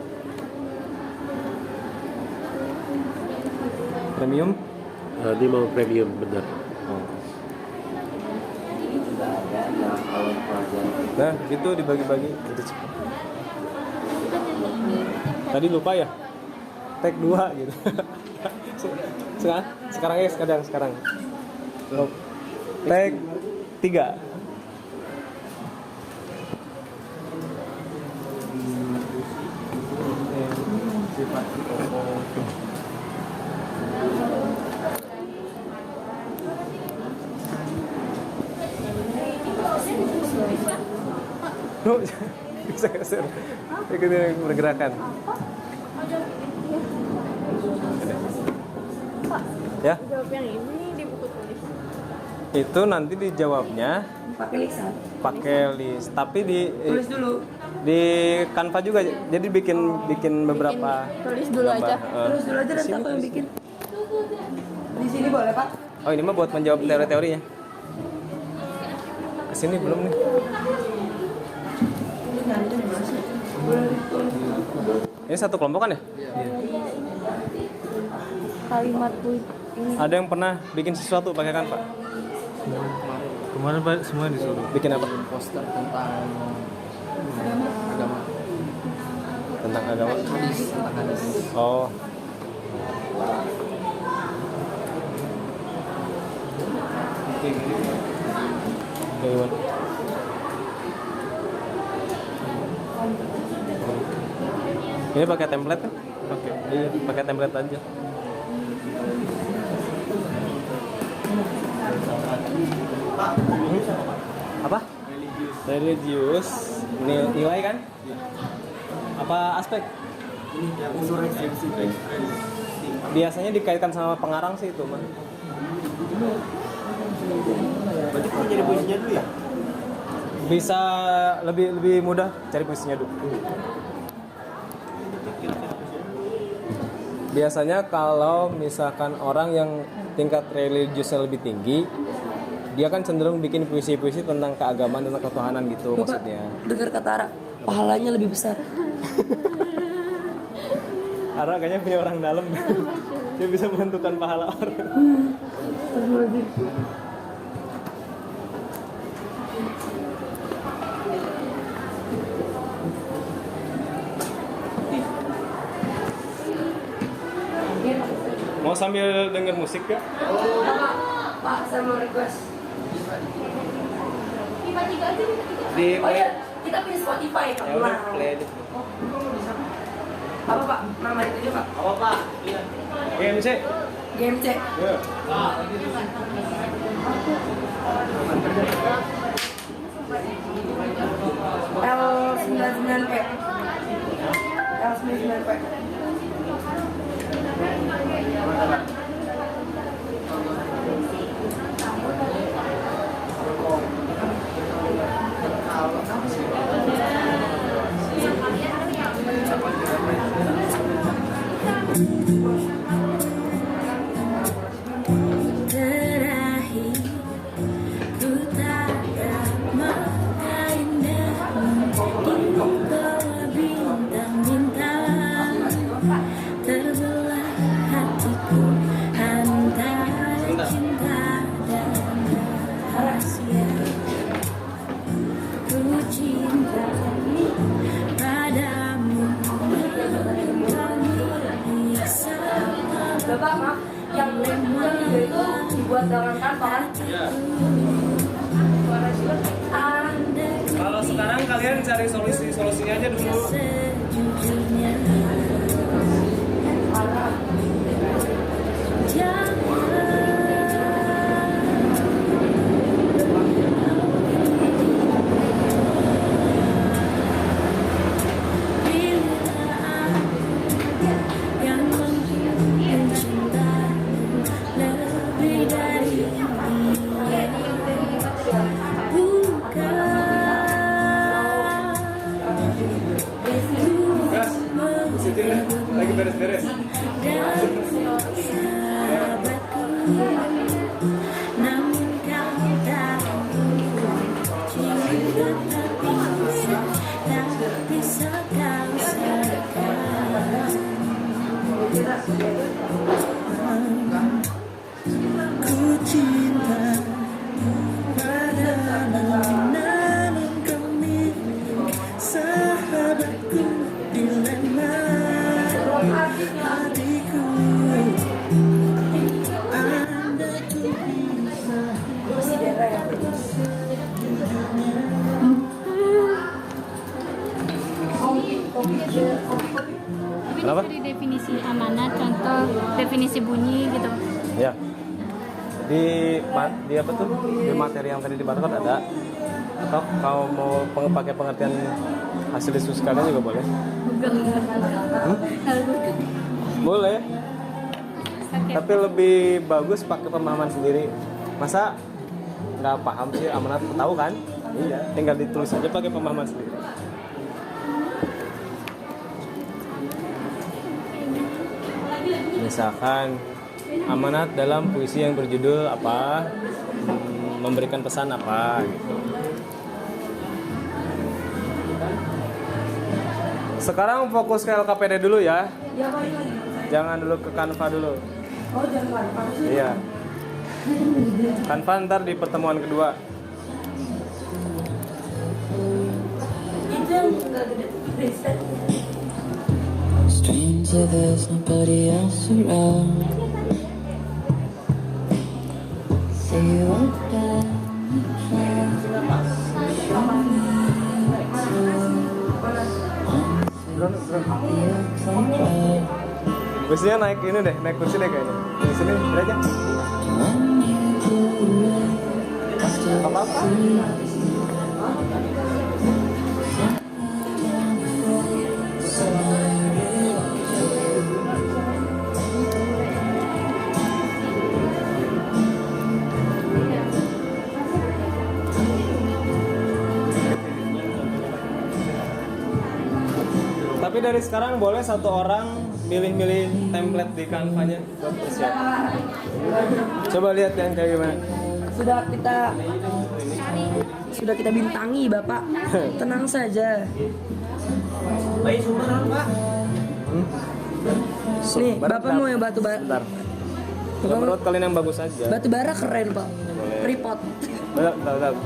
Premium? Dia mau premium bener. Nah, gitu dibagi-bagi. Gitu. Tadi lupa ya? Tag 2 gitu. Sekarang sekarang. Tag 3. No, bisa geser. Ikutin pergerakan. Ya? Jawab yang ini di buku tulis. Itu nanti dijawabnya Pakai lisan. pakai list, tapi Tulis dulu. di Canva juga. Jadi bikin beberapa Tulis dulu aja. Tulis dulu aja nanti aku yang bikin. Di sini boleh, Pak? Oh, ini mah buat menjawab teori-teorinya. Kesini belum nih. Ini satu kelompok kan ya? Kalimat puitis. Ada yang pernah bikin sesuatu pakai Canva? Kemarin Pak semua disuruh. Bikin apa? Poster tentang agama. Tentang agama? Tentang hadis. Oh. Gimana? Ini pakai template kan? Oke. Iya, pakai template aja. Apa? Religius. Nilai kan? Apa aspek? Biasanya dikaitkan sama pengarang sih itu, Man. Berarti kalau jadi puisinya dulu ya? Bisa lebih mudah cari puisinya dulu. Biasanya kalau misalkan orang yang tingkat religiusnya lebih tinggi, dia kan cenderung bikin puisi-puisi tentang keagamaan dan ketuhanan gitu. Bapak, maksudnya. dengar kata Ara, pahalanya lebih besar. Ara kayaknya punya orang dalam. Dia bisa menentukan pahala orang. Mau sambil denger musik ya? Pak, saya mau request. Di Oh iya, kita punya Spotify, Pak. ya udah play deh. Apa, Pak? Nama itu juga, Pak? Apa Pak? Iya. GMC. GMC. Ya. L99P. L99P. ada rahasia ku cinta padamu. Kamu bisa buat dalam kantor. Kalau sekarang kalian cari solusinya aja dulu. sejujurnya. Yang mungkin mencintamu lebih dari dia. Gas, situ lagi beres-beres. Namun kau tahu cinta tak bisa kau serahkan. Ku cinta padamu, namun kau milik sahabatku, dilema hatiku. Andai ku bisa Kenapa? Dari definisi amanat, contoh definisi bunyi gitu. Ya. Di apa tuh? Di materi yang tadi dibahas ada. Atau kalau mau pakai pengertian hasil diskusi kalian juga boleh. Boleh. Tapi lebih bagus pakai pemahaman sendiri. Masa nggak paham sih amanat, tahu kan? Iya. Tinggal ditulis aja pakai pemahaman sendiri. Misalkan amanat dalam puisi yang berjudul apa, memberikan pesan apa gitu. Sekarang fokus ke LKPD dulu ya. Jangan dulu ke Canva dulu. Oh, jangan Canva. Iya. Canva ntar di pertemuan kedua. Itu yang enggak gede preset. stranger, there's nobody else around. Say what Kursinya naik ini deh, naik kursi deh kayaknya. Di sini aja. Apa-apa. Tapi dari sekarang boleh satu orang milih-milih template di Canva-nya buat persiapan. Coba lihat yang kayak gimana. Sudah kita bintangi, Bapak. Tenang saja. Nih, Bapak mau yang batu bara. Bentar. Menurut kalian yang bagus aja. Batu bara keren, Pak. Boleh. Repot. Bentar.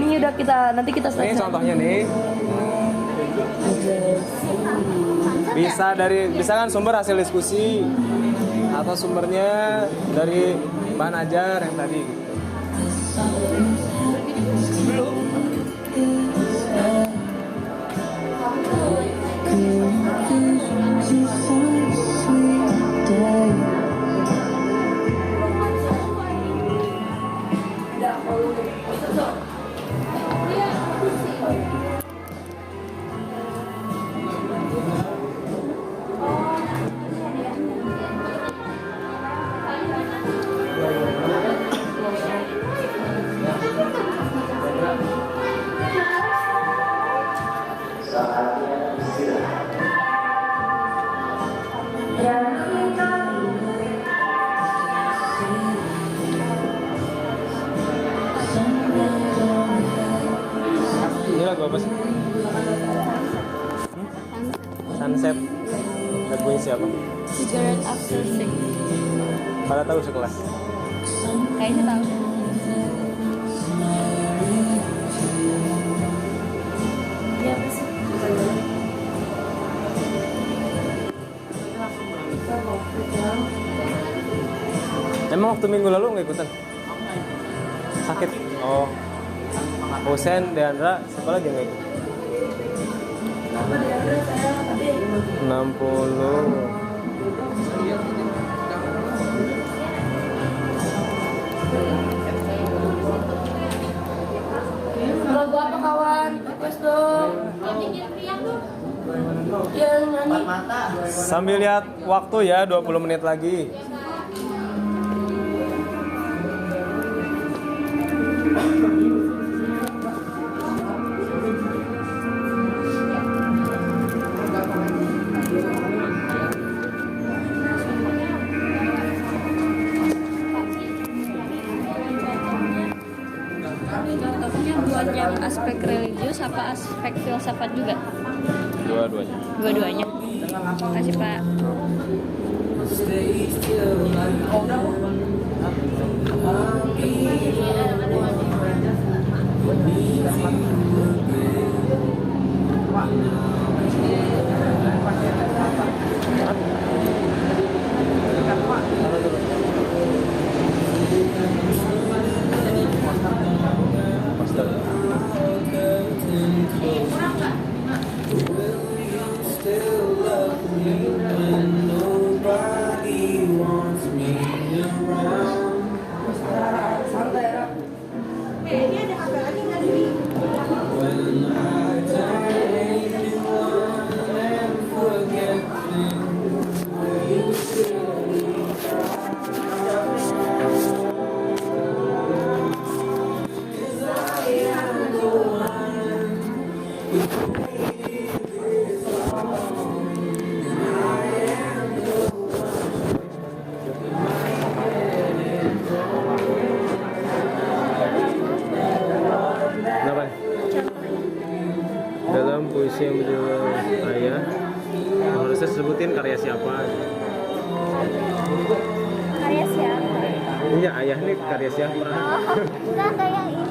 Ini udah nanti kita Ini selesai. contohnya nih. Bisa kan sumber hasil diskusi atau sumbernya dari bahan ajar yang tadi gitu. Ini lagu apa sih? Sunset. Lagunya siapa? Cigarette After Six. Pada tahu sekelas. Kayaknya tahu. Iya apa sih? Emang waktu minggu lalu nggak ikutan? Sakit? Oh. Husen, Deandra, siapa lagi yang nggak ikut? 60. Lagu apa kawan? Request dong. Yang nyanyi. Sambil lihat waktu ya, 20 menit lagi. Contohnya buat yang aspek religius apa aspek filsafat juga? Dua-duanya. Dua-duanya. Kasih Pak. Kenapa? Dalam puisi yang berjudul Ayah, harusnya sebutin karya siapa? Karya siapa? Iya, Ayah nih karya siapa? Enggak kayak ini.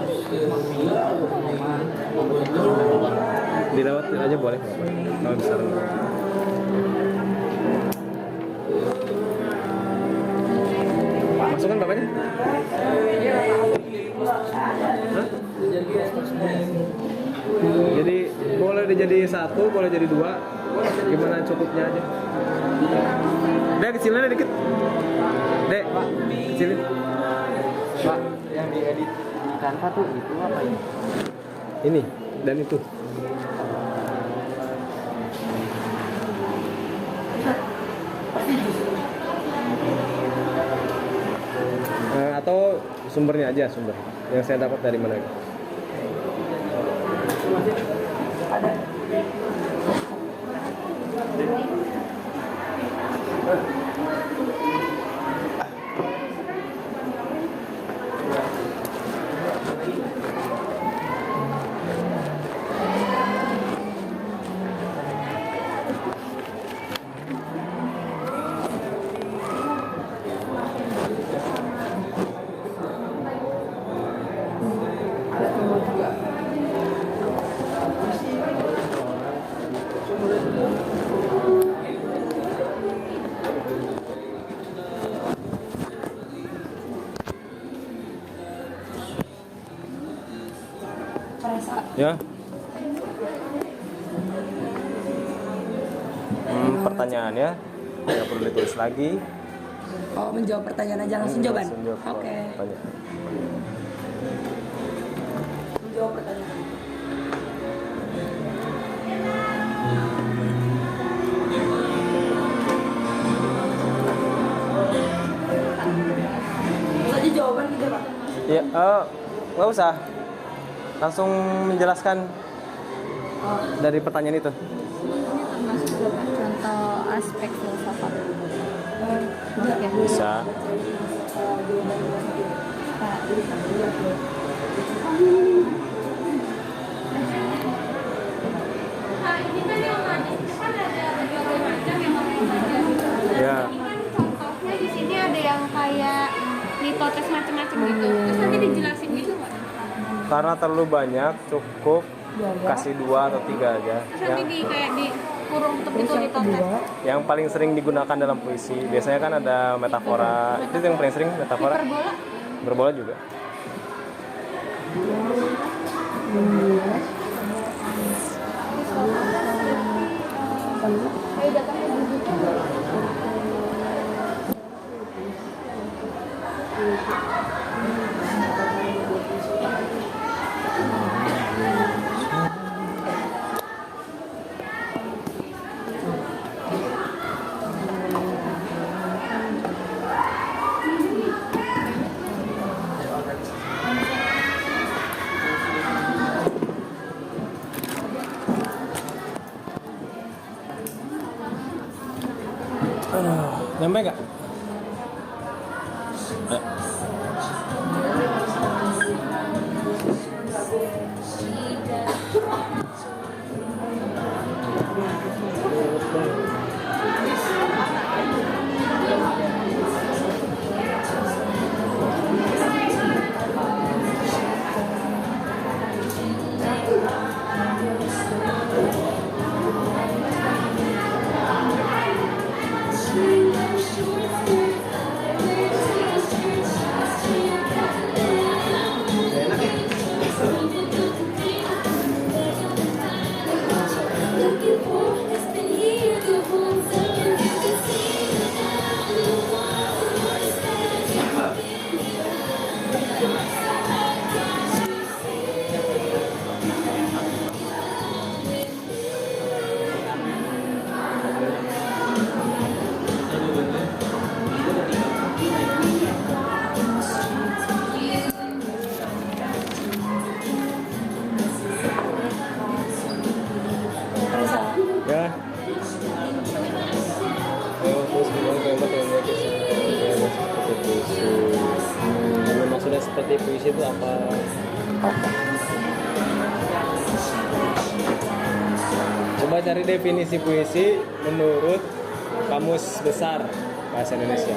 Dilewat aja boleh, kalau bisa. Masukkan bapaknya. Hah? Jadi boleh dijadi satu, boleh jadi dua. Gimana cukupnya aja. Dek, kecilnya dikit. Dek, kecilin. Pak, yang diedit di Canva tuh itu apa ya? Ini dan itu. Atau sumbernya aja, sumber yang saya dapat dari mana? Ya. Pertanyaannya nggak perlu ditulis lagi. Oh, menjawab pertanyaan aja langsung jawaban. Oke. Menjawab pertanyaan. Saja jawaban gitu, Pak. Ya, nggak usah. Langsung menjelaskan dari pertanyaan itu. Contoh aspek filsafat. Ya. Bisa. Ya. Contohnya di sini ada yang kayak proses macam-macam gitu. Terus nanti dijelasin gitu nggak? Karena terlalu banyak, cukup kasih 2 atau 3 aja. Terus nanti di kayak di kurung untuk itu ditonton. Yang paling sering digunakan dalam puisi biasanya kan ada metafora. Itu yang paling sering metafora. Hiperbola. Berbola juga. Nyampe nggak? Ya. Maksudnya seperti puisi itu apa? Coba cari definisi puisi menurut Kamus Besar Bahasa Indonesia.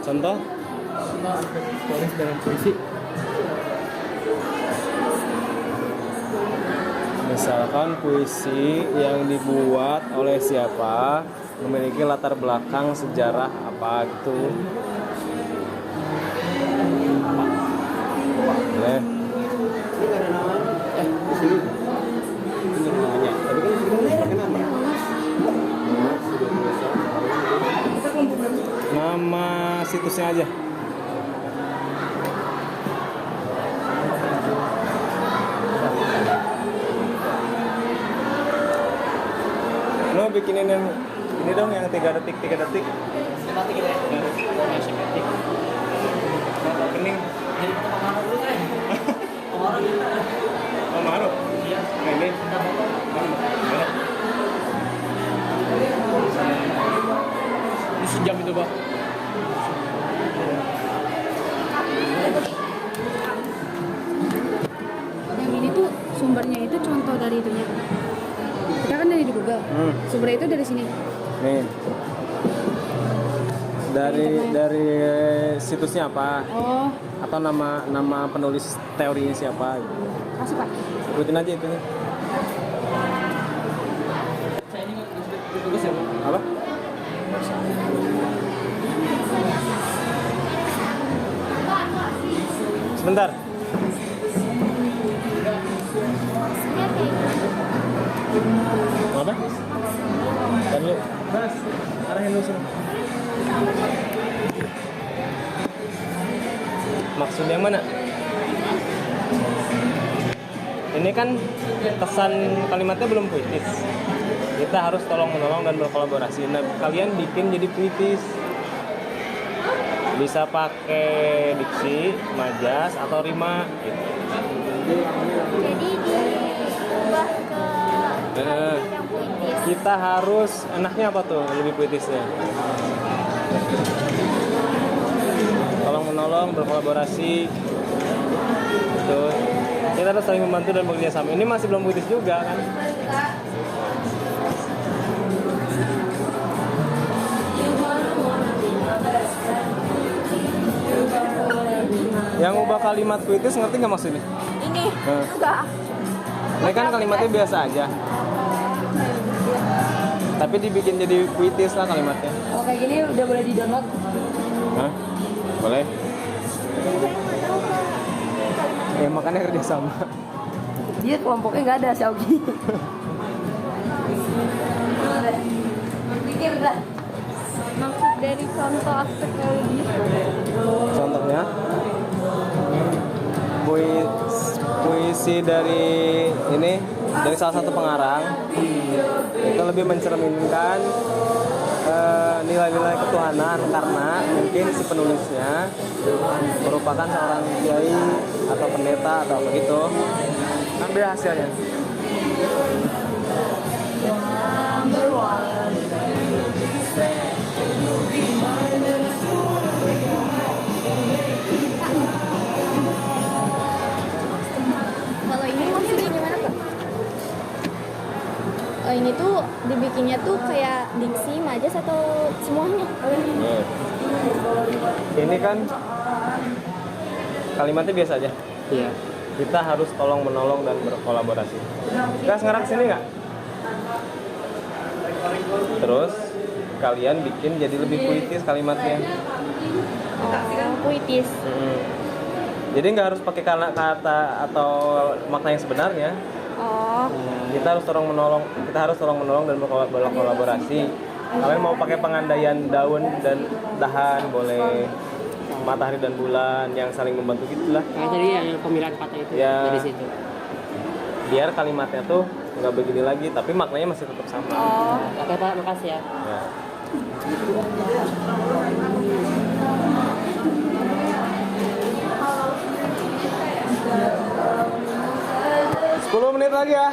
Contoh? Tulis dalam puisi. Misalkan puisi yang dibuat oleh siapa, memiliki latar belakang sejarah apa gitu. Boleh. Nama situsnya aja. Lo bikinin yang ini dong, yang 3 detik. Simatik gitu ya. Simatik. Kenapa kening? Jadi kemana dulu kan? Kemana gitu? Kemana? Iya. Nah, ini. Ini sejam itu, Bang. Yang ini tuh sumbernya itu contoh dari itunya. Kita kan dari di Google. sumbernya itu dari sini. Nih. Dari situsnya apa? Oh, Atau nama penulis teorinya siapa? Gitu. masuk Pak. Ikutin aja itunya. Apa? Sebentar. Apa? Dan lu, Mas, arahin lu sini. Maksud yang mana? Ini kan kesan kalimatnya belum puitis. Kita harus tolong menolong dan berkolaborasi. Nah, kalian bikin jadi puitis. Bisa pakai diksi, majas, atau rima gitu. Jadi diubah ke yang puitis. Kita harus enaknya apa tuh lebih puitisnya? Tolong menolong, berkolaborasi. Gitu. Kita harus saling membantu dan bekerja sama. Ini masih belum puitis juga kan? Yang ubah kalimat puitis ngerti nggak maksudnya? Ini enggak. Ini kan kalimatnya biasa aja. Tapi dibikin jadi puitis lah kalimatnya. Kalau kayak gini udah boleh di-download. Hah? Boleh? Ya makanya kerja sama. Dia kelompoknya nggak ada, Xiaogi. Pikir udah. Maksud dari contoh aspek teologi. Contohnya puisi dari salah satu pengarang itu lebih mencerminkan nilai-nilai ketuhanan karena mungkin si penulisnya merupakan seorang kiai atau pendeta atau begitu. Kan beda hasilnya. Kalau ini maksudnya gimana Pak? Ini tuh dibikinnya tuh kayak diksi, majas atau semuanya? Ini kan kalimatnya biasa aja. Iya. Kita harus tolong menolong dan berkolaborasi. Kita sekarang kesini nggak? Terus kalian bikin jadi lebih puitis kalimatnya. Oh, puitis. Jadi nggak harus pakai kata atau makna yang sebenarnya. Oh, Kita harus tolong menolong dan berkolaborasi. Kalian mau pakai pengandaian daun dan dahan boleh, matahari dan bulan yang saling membantu gitulah. Kayak tadi yang pemilihan kata itu Ya. dari situ. Biar kalimatnya tuh nggak begini lagi, tapi maknanya masih tetap sama. oh. Oke Pak, makasih ya. Ya. 10 menit lagi ya.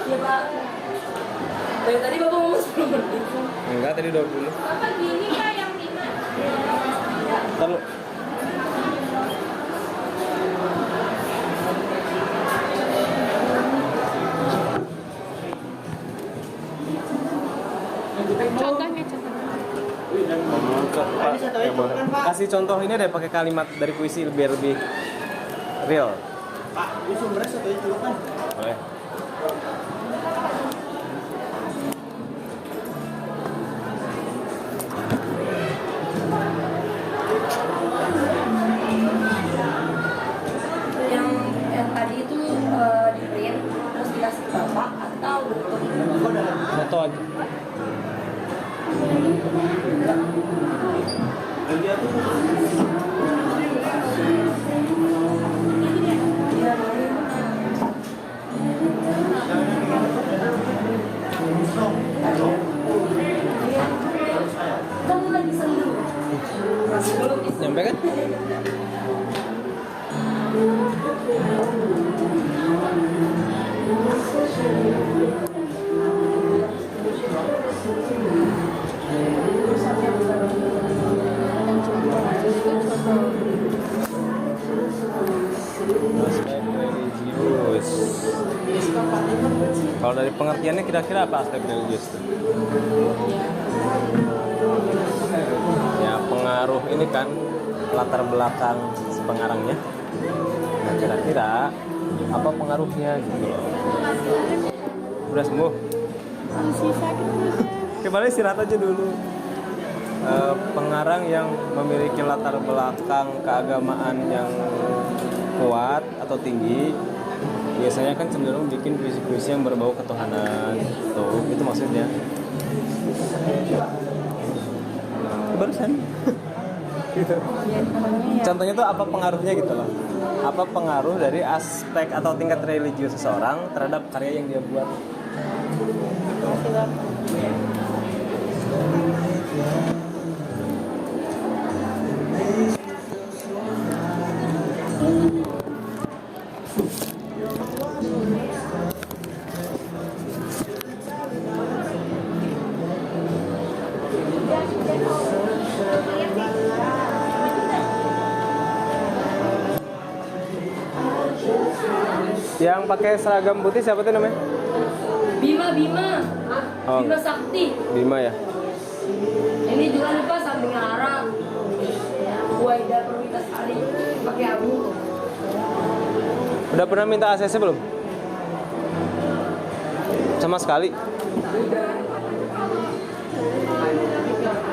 Iya Pak. Dari tadi Bapak ngomong 10 menit. Enggak, tadi 20. Bapak gini Kak yang 5. Ntar lu. Contohnya. Kasih contoh ini deh pakai kalimat dari puisi biar lebih real. Pak, ini sumbernya satu itu kan. Boleh. Yang tadi itu di print terus dikasih ke Bapak atau bentuk Foto aja. kamu lagi sendu. Nyampe kan? Aspek religius. Kalau dari pengertiannya kira-kira apa aspek religius itu? Ya pengaruh ini kan latar belakang si pengarangnya. Nah, kira-kira apa pengaruhnya gitu loh. Udah sembuh? Masih sakit Kembali istirahat aja dulu. Pengarang yang memiliki latar belakang keagamaan yang kuat atau tinggi biasanya kan cenderung bikin puisi-puisi yang berbau ketuhanan gitu. Itu maksudnya. Barusan gitu. Contohnya tuh apa pengaruhnya gitu loh. Apa pengaruh dari aspek atau tingkat religius seseorang terhadap karya yang dia buat. Yang pakai seragam putih siapa tuh namanya? Bima. Oh. Bima Sakti. Bima ya. Ini juga lupa samping Lara. Waida Perwitasari pakai abu. Udah pernah minta ACC belum? Sama sekali.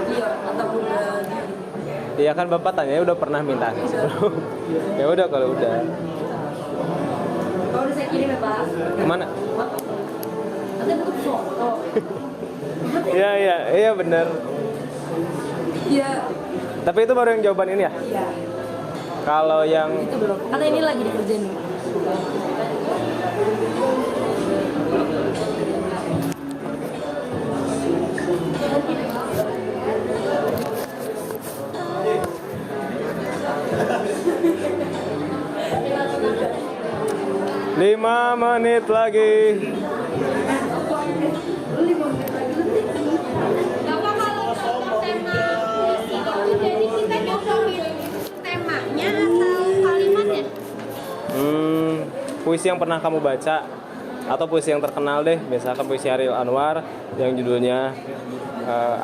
Iya, ataupun Iya kan Bapak tanya udah pernah minta ACC belum? Ya udah kalau udah. kalau udah saya kirim ya Pak. Kemana? Nanti bentuk foto. Iya benar. Iya. Tapi itu baru yang jawaban ini ya? Iya. Kalau yang Itu belum. Karena ini lagi dikerjain. 5 menit lagi. Bapak kalau contoh tema puisi itu jadi kita nyocokin temanya atau kalimatnya? Puisi yang pernah kamu baca atau puisi yang terkenal deh, misalkan puisi Ariel Anwar yang judulnya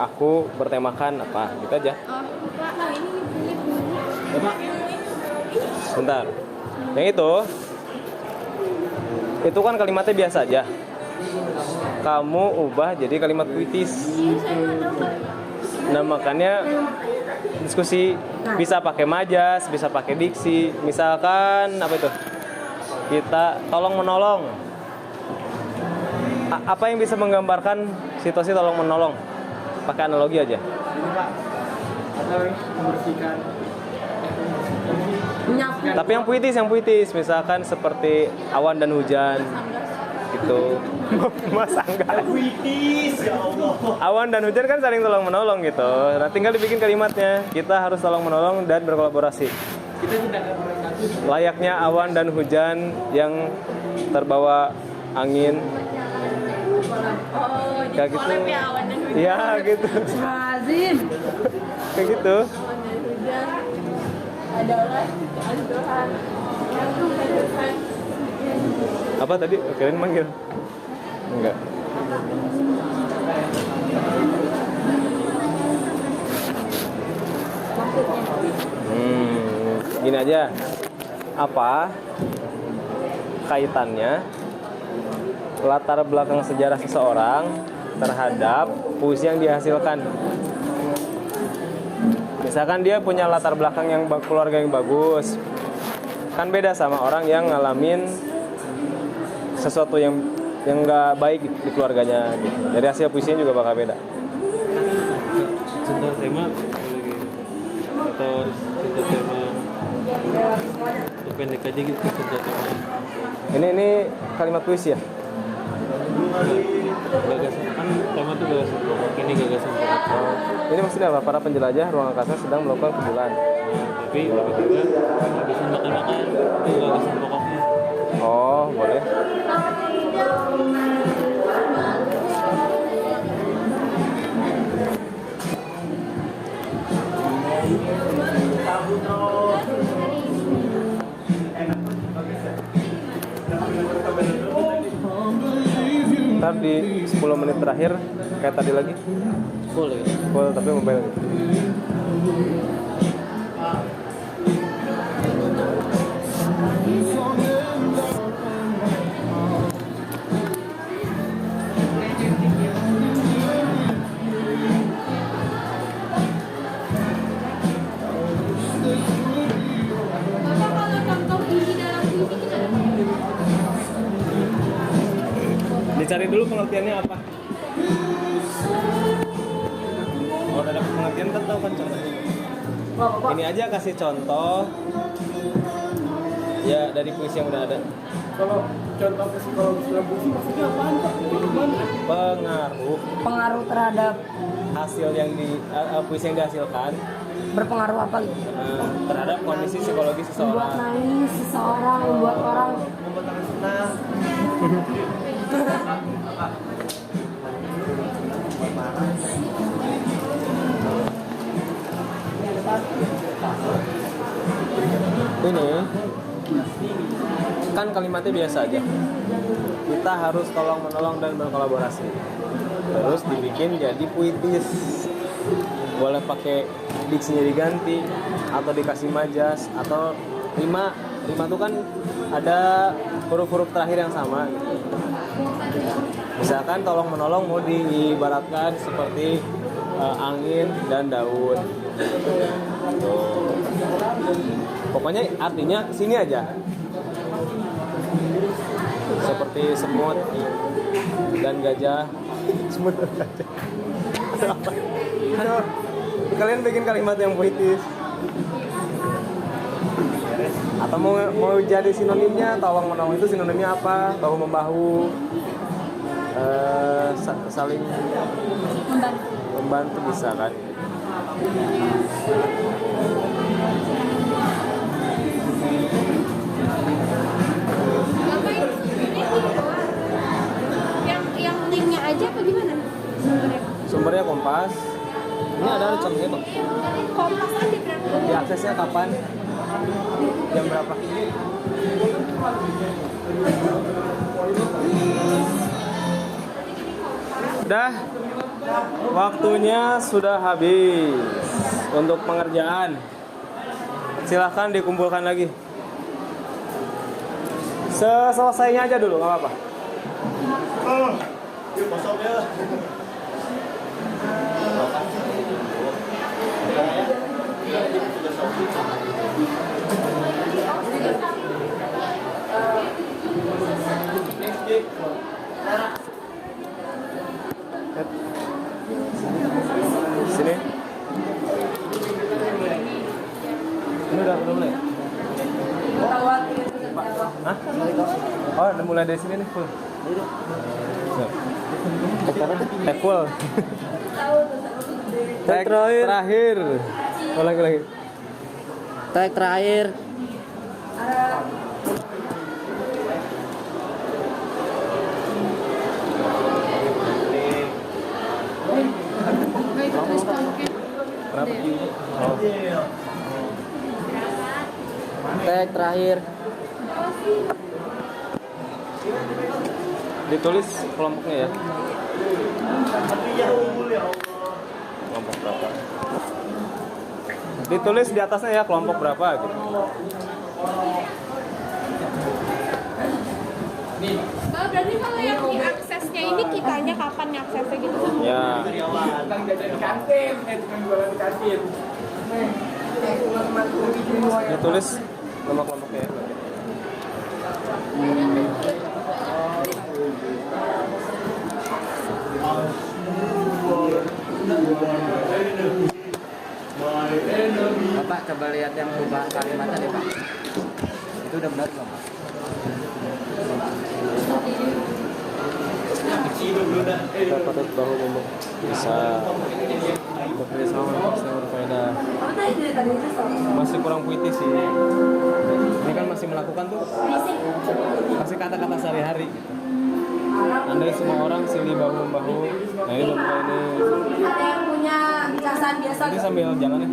Aku bertemakan apa, gitu aja. Oh, Pak, ini Bentar. Yang itu kan kalimatnya biasa aja. Kamu ubah jadi kalimat puitis. Nah makanya diskusi bisa pakai majas, bisa pakai diksi. Misalkan apa itu? Kita tolong menolong. Apa yang bisa menggambarkan situasi tolong menolong? Pakai analogi aja. Tapi yang puitis, misalkan seperti awan dan hujan, gitu. Mas Angga. Puitis, ya Allah. Awan dan hujan kan saling tolong menolong gitu. Nah, tinggal dibikin kalimatnya. Kita harus tolong menolong dan berkolaborasi. Layaknya awan dan hujan yang terbawa angin. Kayak gitu. Iya, gitu. Azim. Kayak gitu. adalah Tuhan yang Tuhan. Apa tadi? Kalian manggil? Enggak. Gini aja. Apa kaitannya latar belakang sejarah seseorang terhadap puisi yang dihasilkan? Misalkan dia punya latar belakang yang keluarga yang bagus, kan beda sama orang yang ngalamin sesuatu yang nggak baik di keluarganya gitu. Dari hasil puisinya juga bakal beda. Contoh tema atau contoh tema itu pendek aja gitu contoh tema. Ini kalimat puisi ya? Gagasan kan tema tuh gagasan pokok, ini gagasan pokok. Ini maksudnya apa? Para penjelajah ruang angkasa sedang melakukan ke bulan. Tapi tiba-tiba gagasan makan-makan itu gagasan pokoknya. Oh, boleh. Don't believe you Ntar di 10 menit terakhir kayak tadi lagi. Full ya. Full tapi mobile. Bapak kalau contoh isi dalam puisi gimana? Dicari dulu pengertiannya apa. Kalau udah dapat pengertian kan tahu kan contohnya. Ini aja kasih contoh ya dari puisi yang udah ada. Kalau contoh psikologis dalam puisi maksudnya apaan Pak? Pengaruh terhadap Hasil yang puisi yang dihasilkan berpengaruh apa gitu? terhadap kondisi psikologis Membuat seseorang. nangis seseorang, membuat orang Membuat orang senang. Ini kan kalimatnya biasa aja. Kita harus tolong menolong dan berkolaborasi. Terus dibikin jadi puitis. Boleh pakai diksinya diganti atau dikasih majas atau rima. Rima itu kan ada huruf-huruf terakhir yang sama gitu. Misalkan tolong menolong mau diibaratkan seperti angin dan daun. Tuh. Pokoknya artinya sini aja. Seperti semut dan gajah. Semut dan gajah. Aduh, kalian bikin kalimat yang puitis. Atau mau jadi sinonimnya, tolong menolong itu sinonimnya apa? Bahu membahu, saling membantu bisa kan? Bapak ini yang linknya aja apa gimana? Sumbernya Kompas. Ini ada contohnya Bang. Kompas aja berarti. Diaksesnya kapan? Jam berapa? Udah, waktunya sudah habis untuk pengerjaan. Silahkan dikumpulkan lagi. Selesainya aja dulu, nggak apa-apa. Sini. Ini udah mulai. Hah? Oh, udah mulai dari sini nih full. Full. Tag terakhir. Ulangi lagi. Tag terakhir. Berapa? Oh. Tag terakhir. Ditulis kelompoknya ya. Kelompok berapa? Ditulis di atasnya ya kelompok berapa gitu. Mbak, berarti kalau yang diaksesnya ini kitanya kapan ngaksesnya gitu? Ya. Tukang jajan di kantin, tukang jualan di kantin. Ditulis nama kelompoknya ya. Bapak coba lihat yang perubahan kalimatnya deh Pak. Itu udah benar belum Pak? Dapat bahu memuk bisa bekerja sama pasti berfaedah. Masih kurang puitis sih. Ini kan masih melakukan tuh masih kata-kata sehari-hari gitu. Andai semua orang silih bahu membahu. Nah ini udah mulai ini. ada yang punya kebiasaan biasa. Ini sambil jalan ya.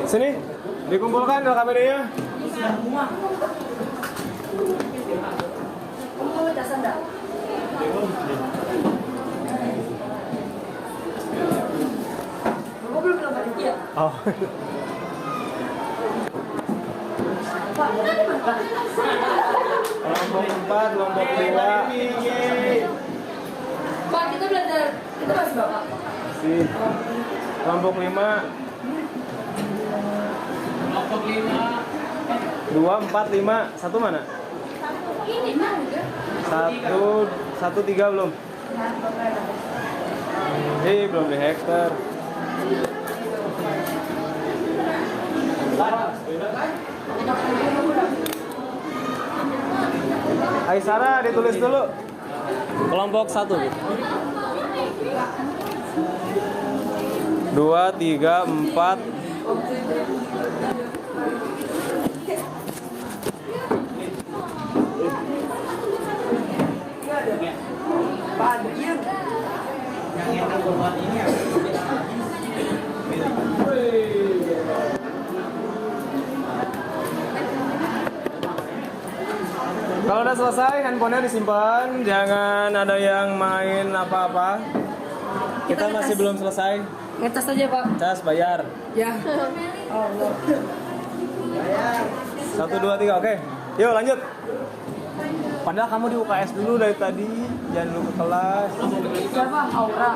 Sini dikumpulkan LKPD-nya. Oh. Kelompok 4, kelompok 2. Pak, kita belajar, kita masih bapak. Si. Kelompok 5. Kelompok 5. 2, 4, 5. Satu mana? Ini mah udah. 1, 3 belum? Belum di hektar. Aisara ditulis dulu. Kelompok 1 gitu. 2, 3, 4. Kalau udah selesai, handphonenya disimpan, jangan ada yang main apa-apa. Kita masih belum selesai. Ngetes aja pak. Cas bayar. Ya. Allah. 1, 2, 3, oke. Yuk lanjut. Padahal kamu di UKS dulu dari tadi, jangan dulu ke kelas. Siapa? Aura.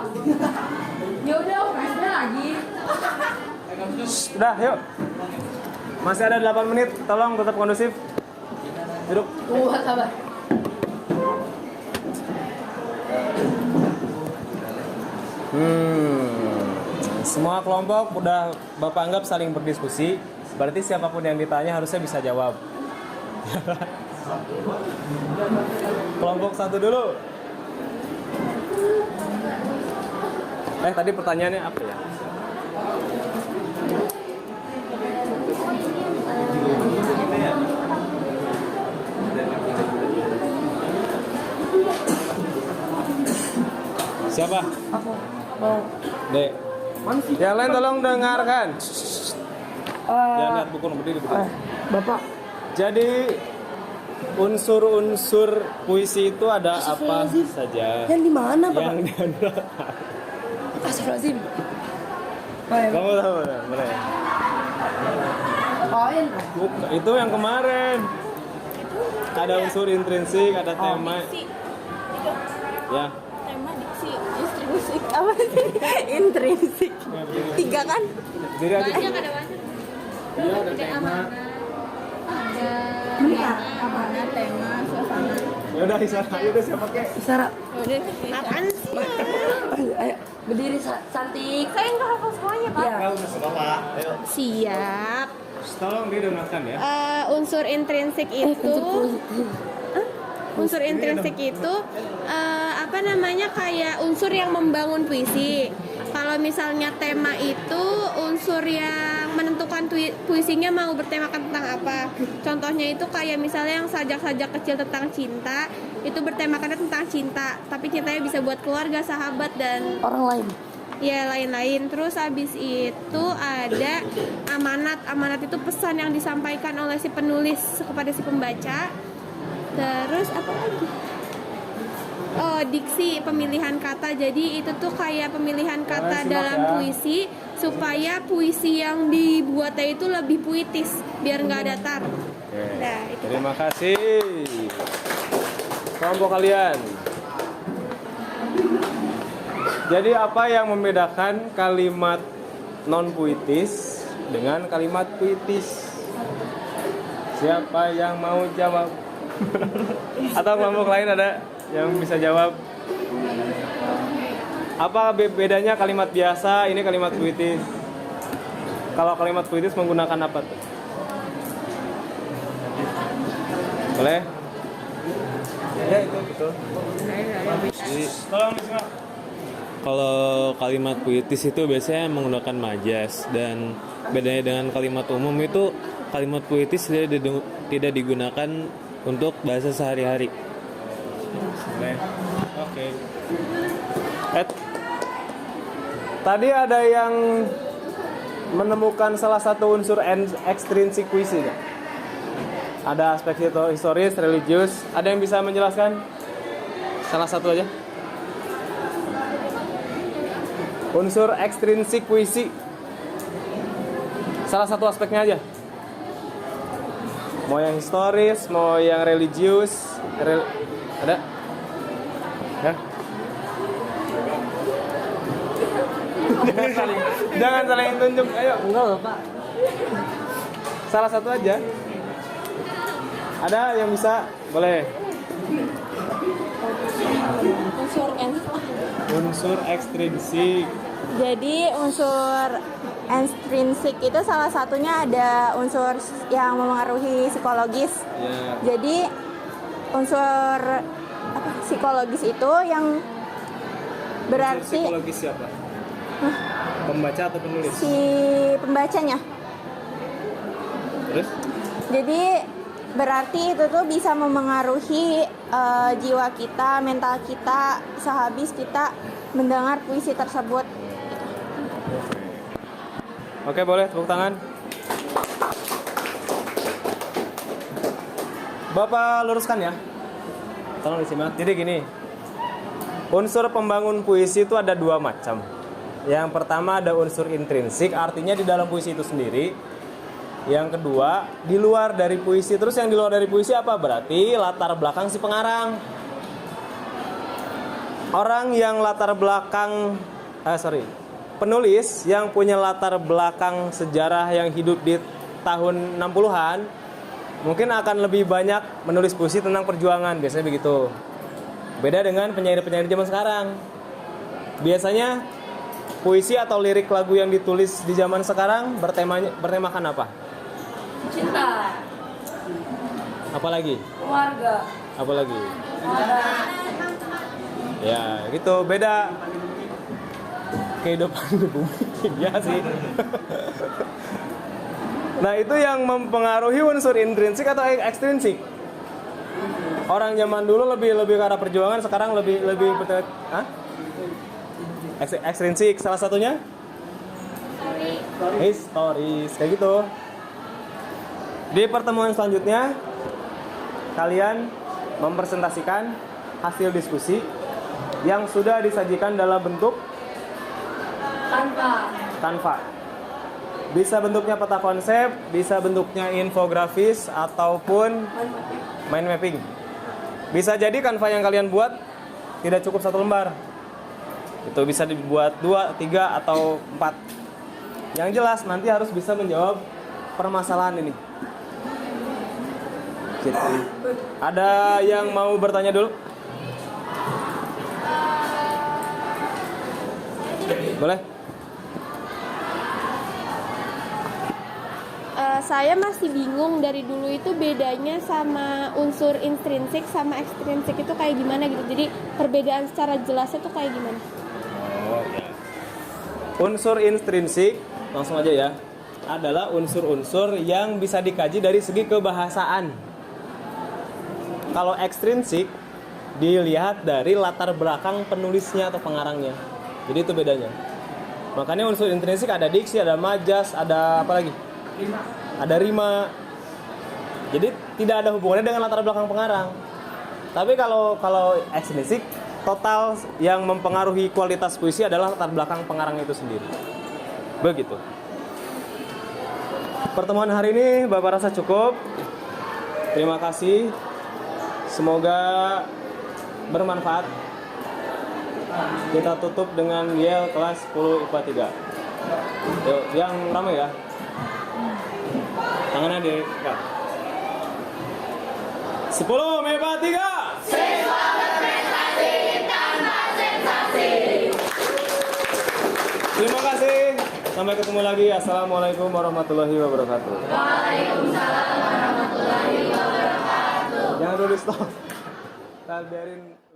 Ya udah, UKS-nya lagi. Udah, yuk. Masih ada 8 menit, tolong tetap kondusif. Duduk. Sabar. Semua kelompok udah Bapak anggap saling berdiskusi. Berarti siapapun yang ditanya harusnya bisa jawab. Kelompok 1 dulu. Tadi pertanyaannya apa ya? Siapa? Aku mau. Dek. Yang lain tolong dengarkan. Jangan lihat buku, berdiri. Bapak. Jadi unsur-unsur puisi itu ada apa saja? Yang di mana Pak? Yang di Astagfirullahaladzim. Kamu tahu mana? Poin. Itu yang kemarin. Ada unsur intrinsik, ada tema. Ya. Tema diksi, intrinsik apa sih? Intrinsik. 3 kan? Jadi ada Banyak ada banyak. Iya, ada tema. Ada tema, suasana. Ya udah Isara, ayo deh siapa kek? Isara. Apaan sih? Ayo, berdiri cantik. Saya nggak hafal semuanya pak. Ya. Udah sekolah. Ayo. Siap. Tolong didengarkan ya. Unsur intrinsik itu unsur intrinsik itu apa namanya kayak unsur yang membangun puisi. Kalau misalnya tema itu unsur yang menentukan puisinya mau bertemakan tentang apa. Contohnya itu kayak misalnya yang sajak-sajak kecil tentang cinta itu bertemakan tentang cinta, tapi cintanya bisa buat keluarga, sahabat dan Orang lain. ya lain-lain. Terus habis itu ada amanat. Amanat itu pesan yang disampaikan oleh si penulis kepada si pembaca. Terus apa lagi? Oh, diksi, pemilihan kata. Jadi itu tuh kayak pemilihan kata dalam puisi supaya puisi yang dibuatnya itu lebih puitis biar nggak datar. Nah, itu. Terima kasih. Kelompok kalian. Jadi apa yang membedakan kalimat non puitis dengan kalimat puitis? Siapa yang mau jawab? Atau kelompok lain ada yang bisa jawab? Apa bedanya kalimat biasa ini kalimat puitis? Kalau kalimat puitis menggunakan apa tuh? Boleh? Ya itu betul. Tolong disimak. Kalau kalimat puitis itu biasanya menggunakan majas, dan bedanya dengan kalimat umum itu kalimat puitis tidak digunakan untuk bahasa sehari-hari. Oke. Tadi ada yang menemukan salah satu unsur ekstrinsik puisi nggak? Ada aspek historis, religius. Ada yang bisa menjelaskan? Salah satu aja. Unsur ekstrinsik puisi. Salah satu aspeknya aja. Mau yang historis, mau yang religius, ada? Ya? Jangan saling tunjuk, ayo. Enggak loh, Pak. Salah satu aja. Ada yang bisa? Boleh. Unsur ekstrinsik. Jadi unsur ekstrinsik itu salah satunya ada unsur yang memengaruhi psikologis. Ya. Jadi unsur psikologis itu yang berarti Psikologis siapa? Pembaca atau penulis? si pembacanya. Terus? Jadi berarti itu tuh bisa memengaruhi jiwa kita, mental kita, sehabis kita mendengar puisi tersebut. Oke, boleh tepuk tangan. Bapak luruskan ya. Tolong disimak. Jadi gini. Unsur pembangun puisi itu ada dua macam. Yang pertama ada unsur intrinsik, artinya di dalam puisi itu sendiri. Yang kedua, di luar dari puisi. Terus yang di luar dari puisi apa? Berarti latar belakang si pengarang. Orang yang latar belakang penulis yang punya latar belakang sejarah yang hidup di tahun 60-an mungkin akan lebih banyak menulis puisi tentang perjuangan, biasanya begitu. Beda dengan penyair-penyair zaman sekarang. Biasanya puisi atau lirik lagu yang ditulis di zaman sekarang bertemakan apa? Cinta. Apalagi? Keluarga. Apalagi? Ya, gitu. Beda kehidupan di bumi. Ya sih. Nah, itu yang mempengaruhi unsur intrinsik atau ekstrinsik. Orang zaman dulu lebih ke arah perjuangan, sekarang lebih ekstrinsik. Salah satunya? Historis, kayak gitu. Di pertemuan selanjutnya kalian mempresentasikan hasil diskusi yang sudah disajikan dalam bentuk Canva. Bisa bentuknya peta konsep, bisa bentuknya infografis ataupun mind mapping. Bisa jadi Canva yang kalian buat tidak cukup 1 lembar. Itu bisa dibuat 2, 3 atau 4. Yang jelas nanti harus bisa menjawab permasalahan ini. Gitu. Ada yang mau bertanya dulu? Boleh? Saya masih bingung dari dulu itu bedanya sama unsur intrinsik sama ekstrinsik itu kayak gimana gitu. Jadi perbedaan secara jelasnya tuh kayak gimana? Oh ya. Unsur intrinsik, langsung aja ya, adalah unsur-unsur yang bisa dikaji dari segi kebahasaan. Kalau ekstrinsik dilihat dari latar belakang penulisnya atau pengarangnya. Jadi itu bedanya. Makanya unsur intrinsik ada diksi, ada majas, ada apa lagi? Ada rima. Jadi tidak ada hubungannya dengan latar belakang pengarang. Tapi kalau ekstrinsik, total yang mempengaruhi kualitas puisi adalah latar belakang pengarang itu sendiri. Begitu. Pertemuan hari ini Bapak rasa cukup. Terima kasih. Semoga bermanfaat. Kita tutup dengan YEL kelas 10 IPA 3. Yuk, yang ramai ya. Tangannya diikat. 10 IPA 3. Siswa berprestasi tanpa sensasi. Terima kasih. Sampai ketemu lagi. Assalamualaikum warahmatullahi wabarakatuh. Waalaikumsalam warahmatullahi wabarakatuh. Jangan dulu stop. Kita biarin.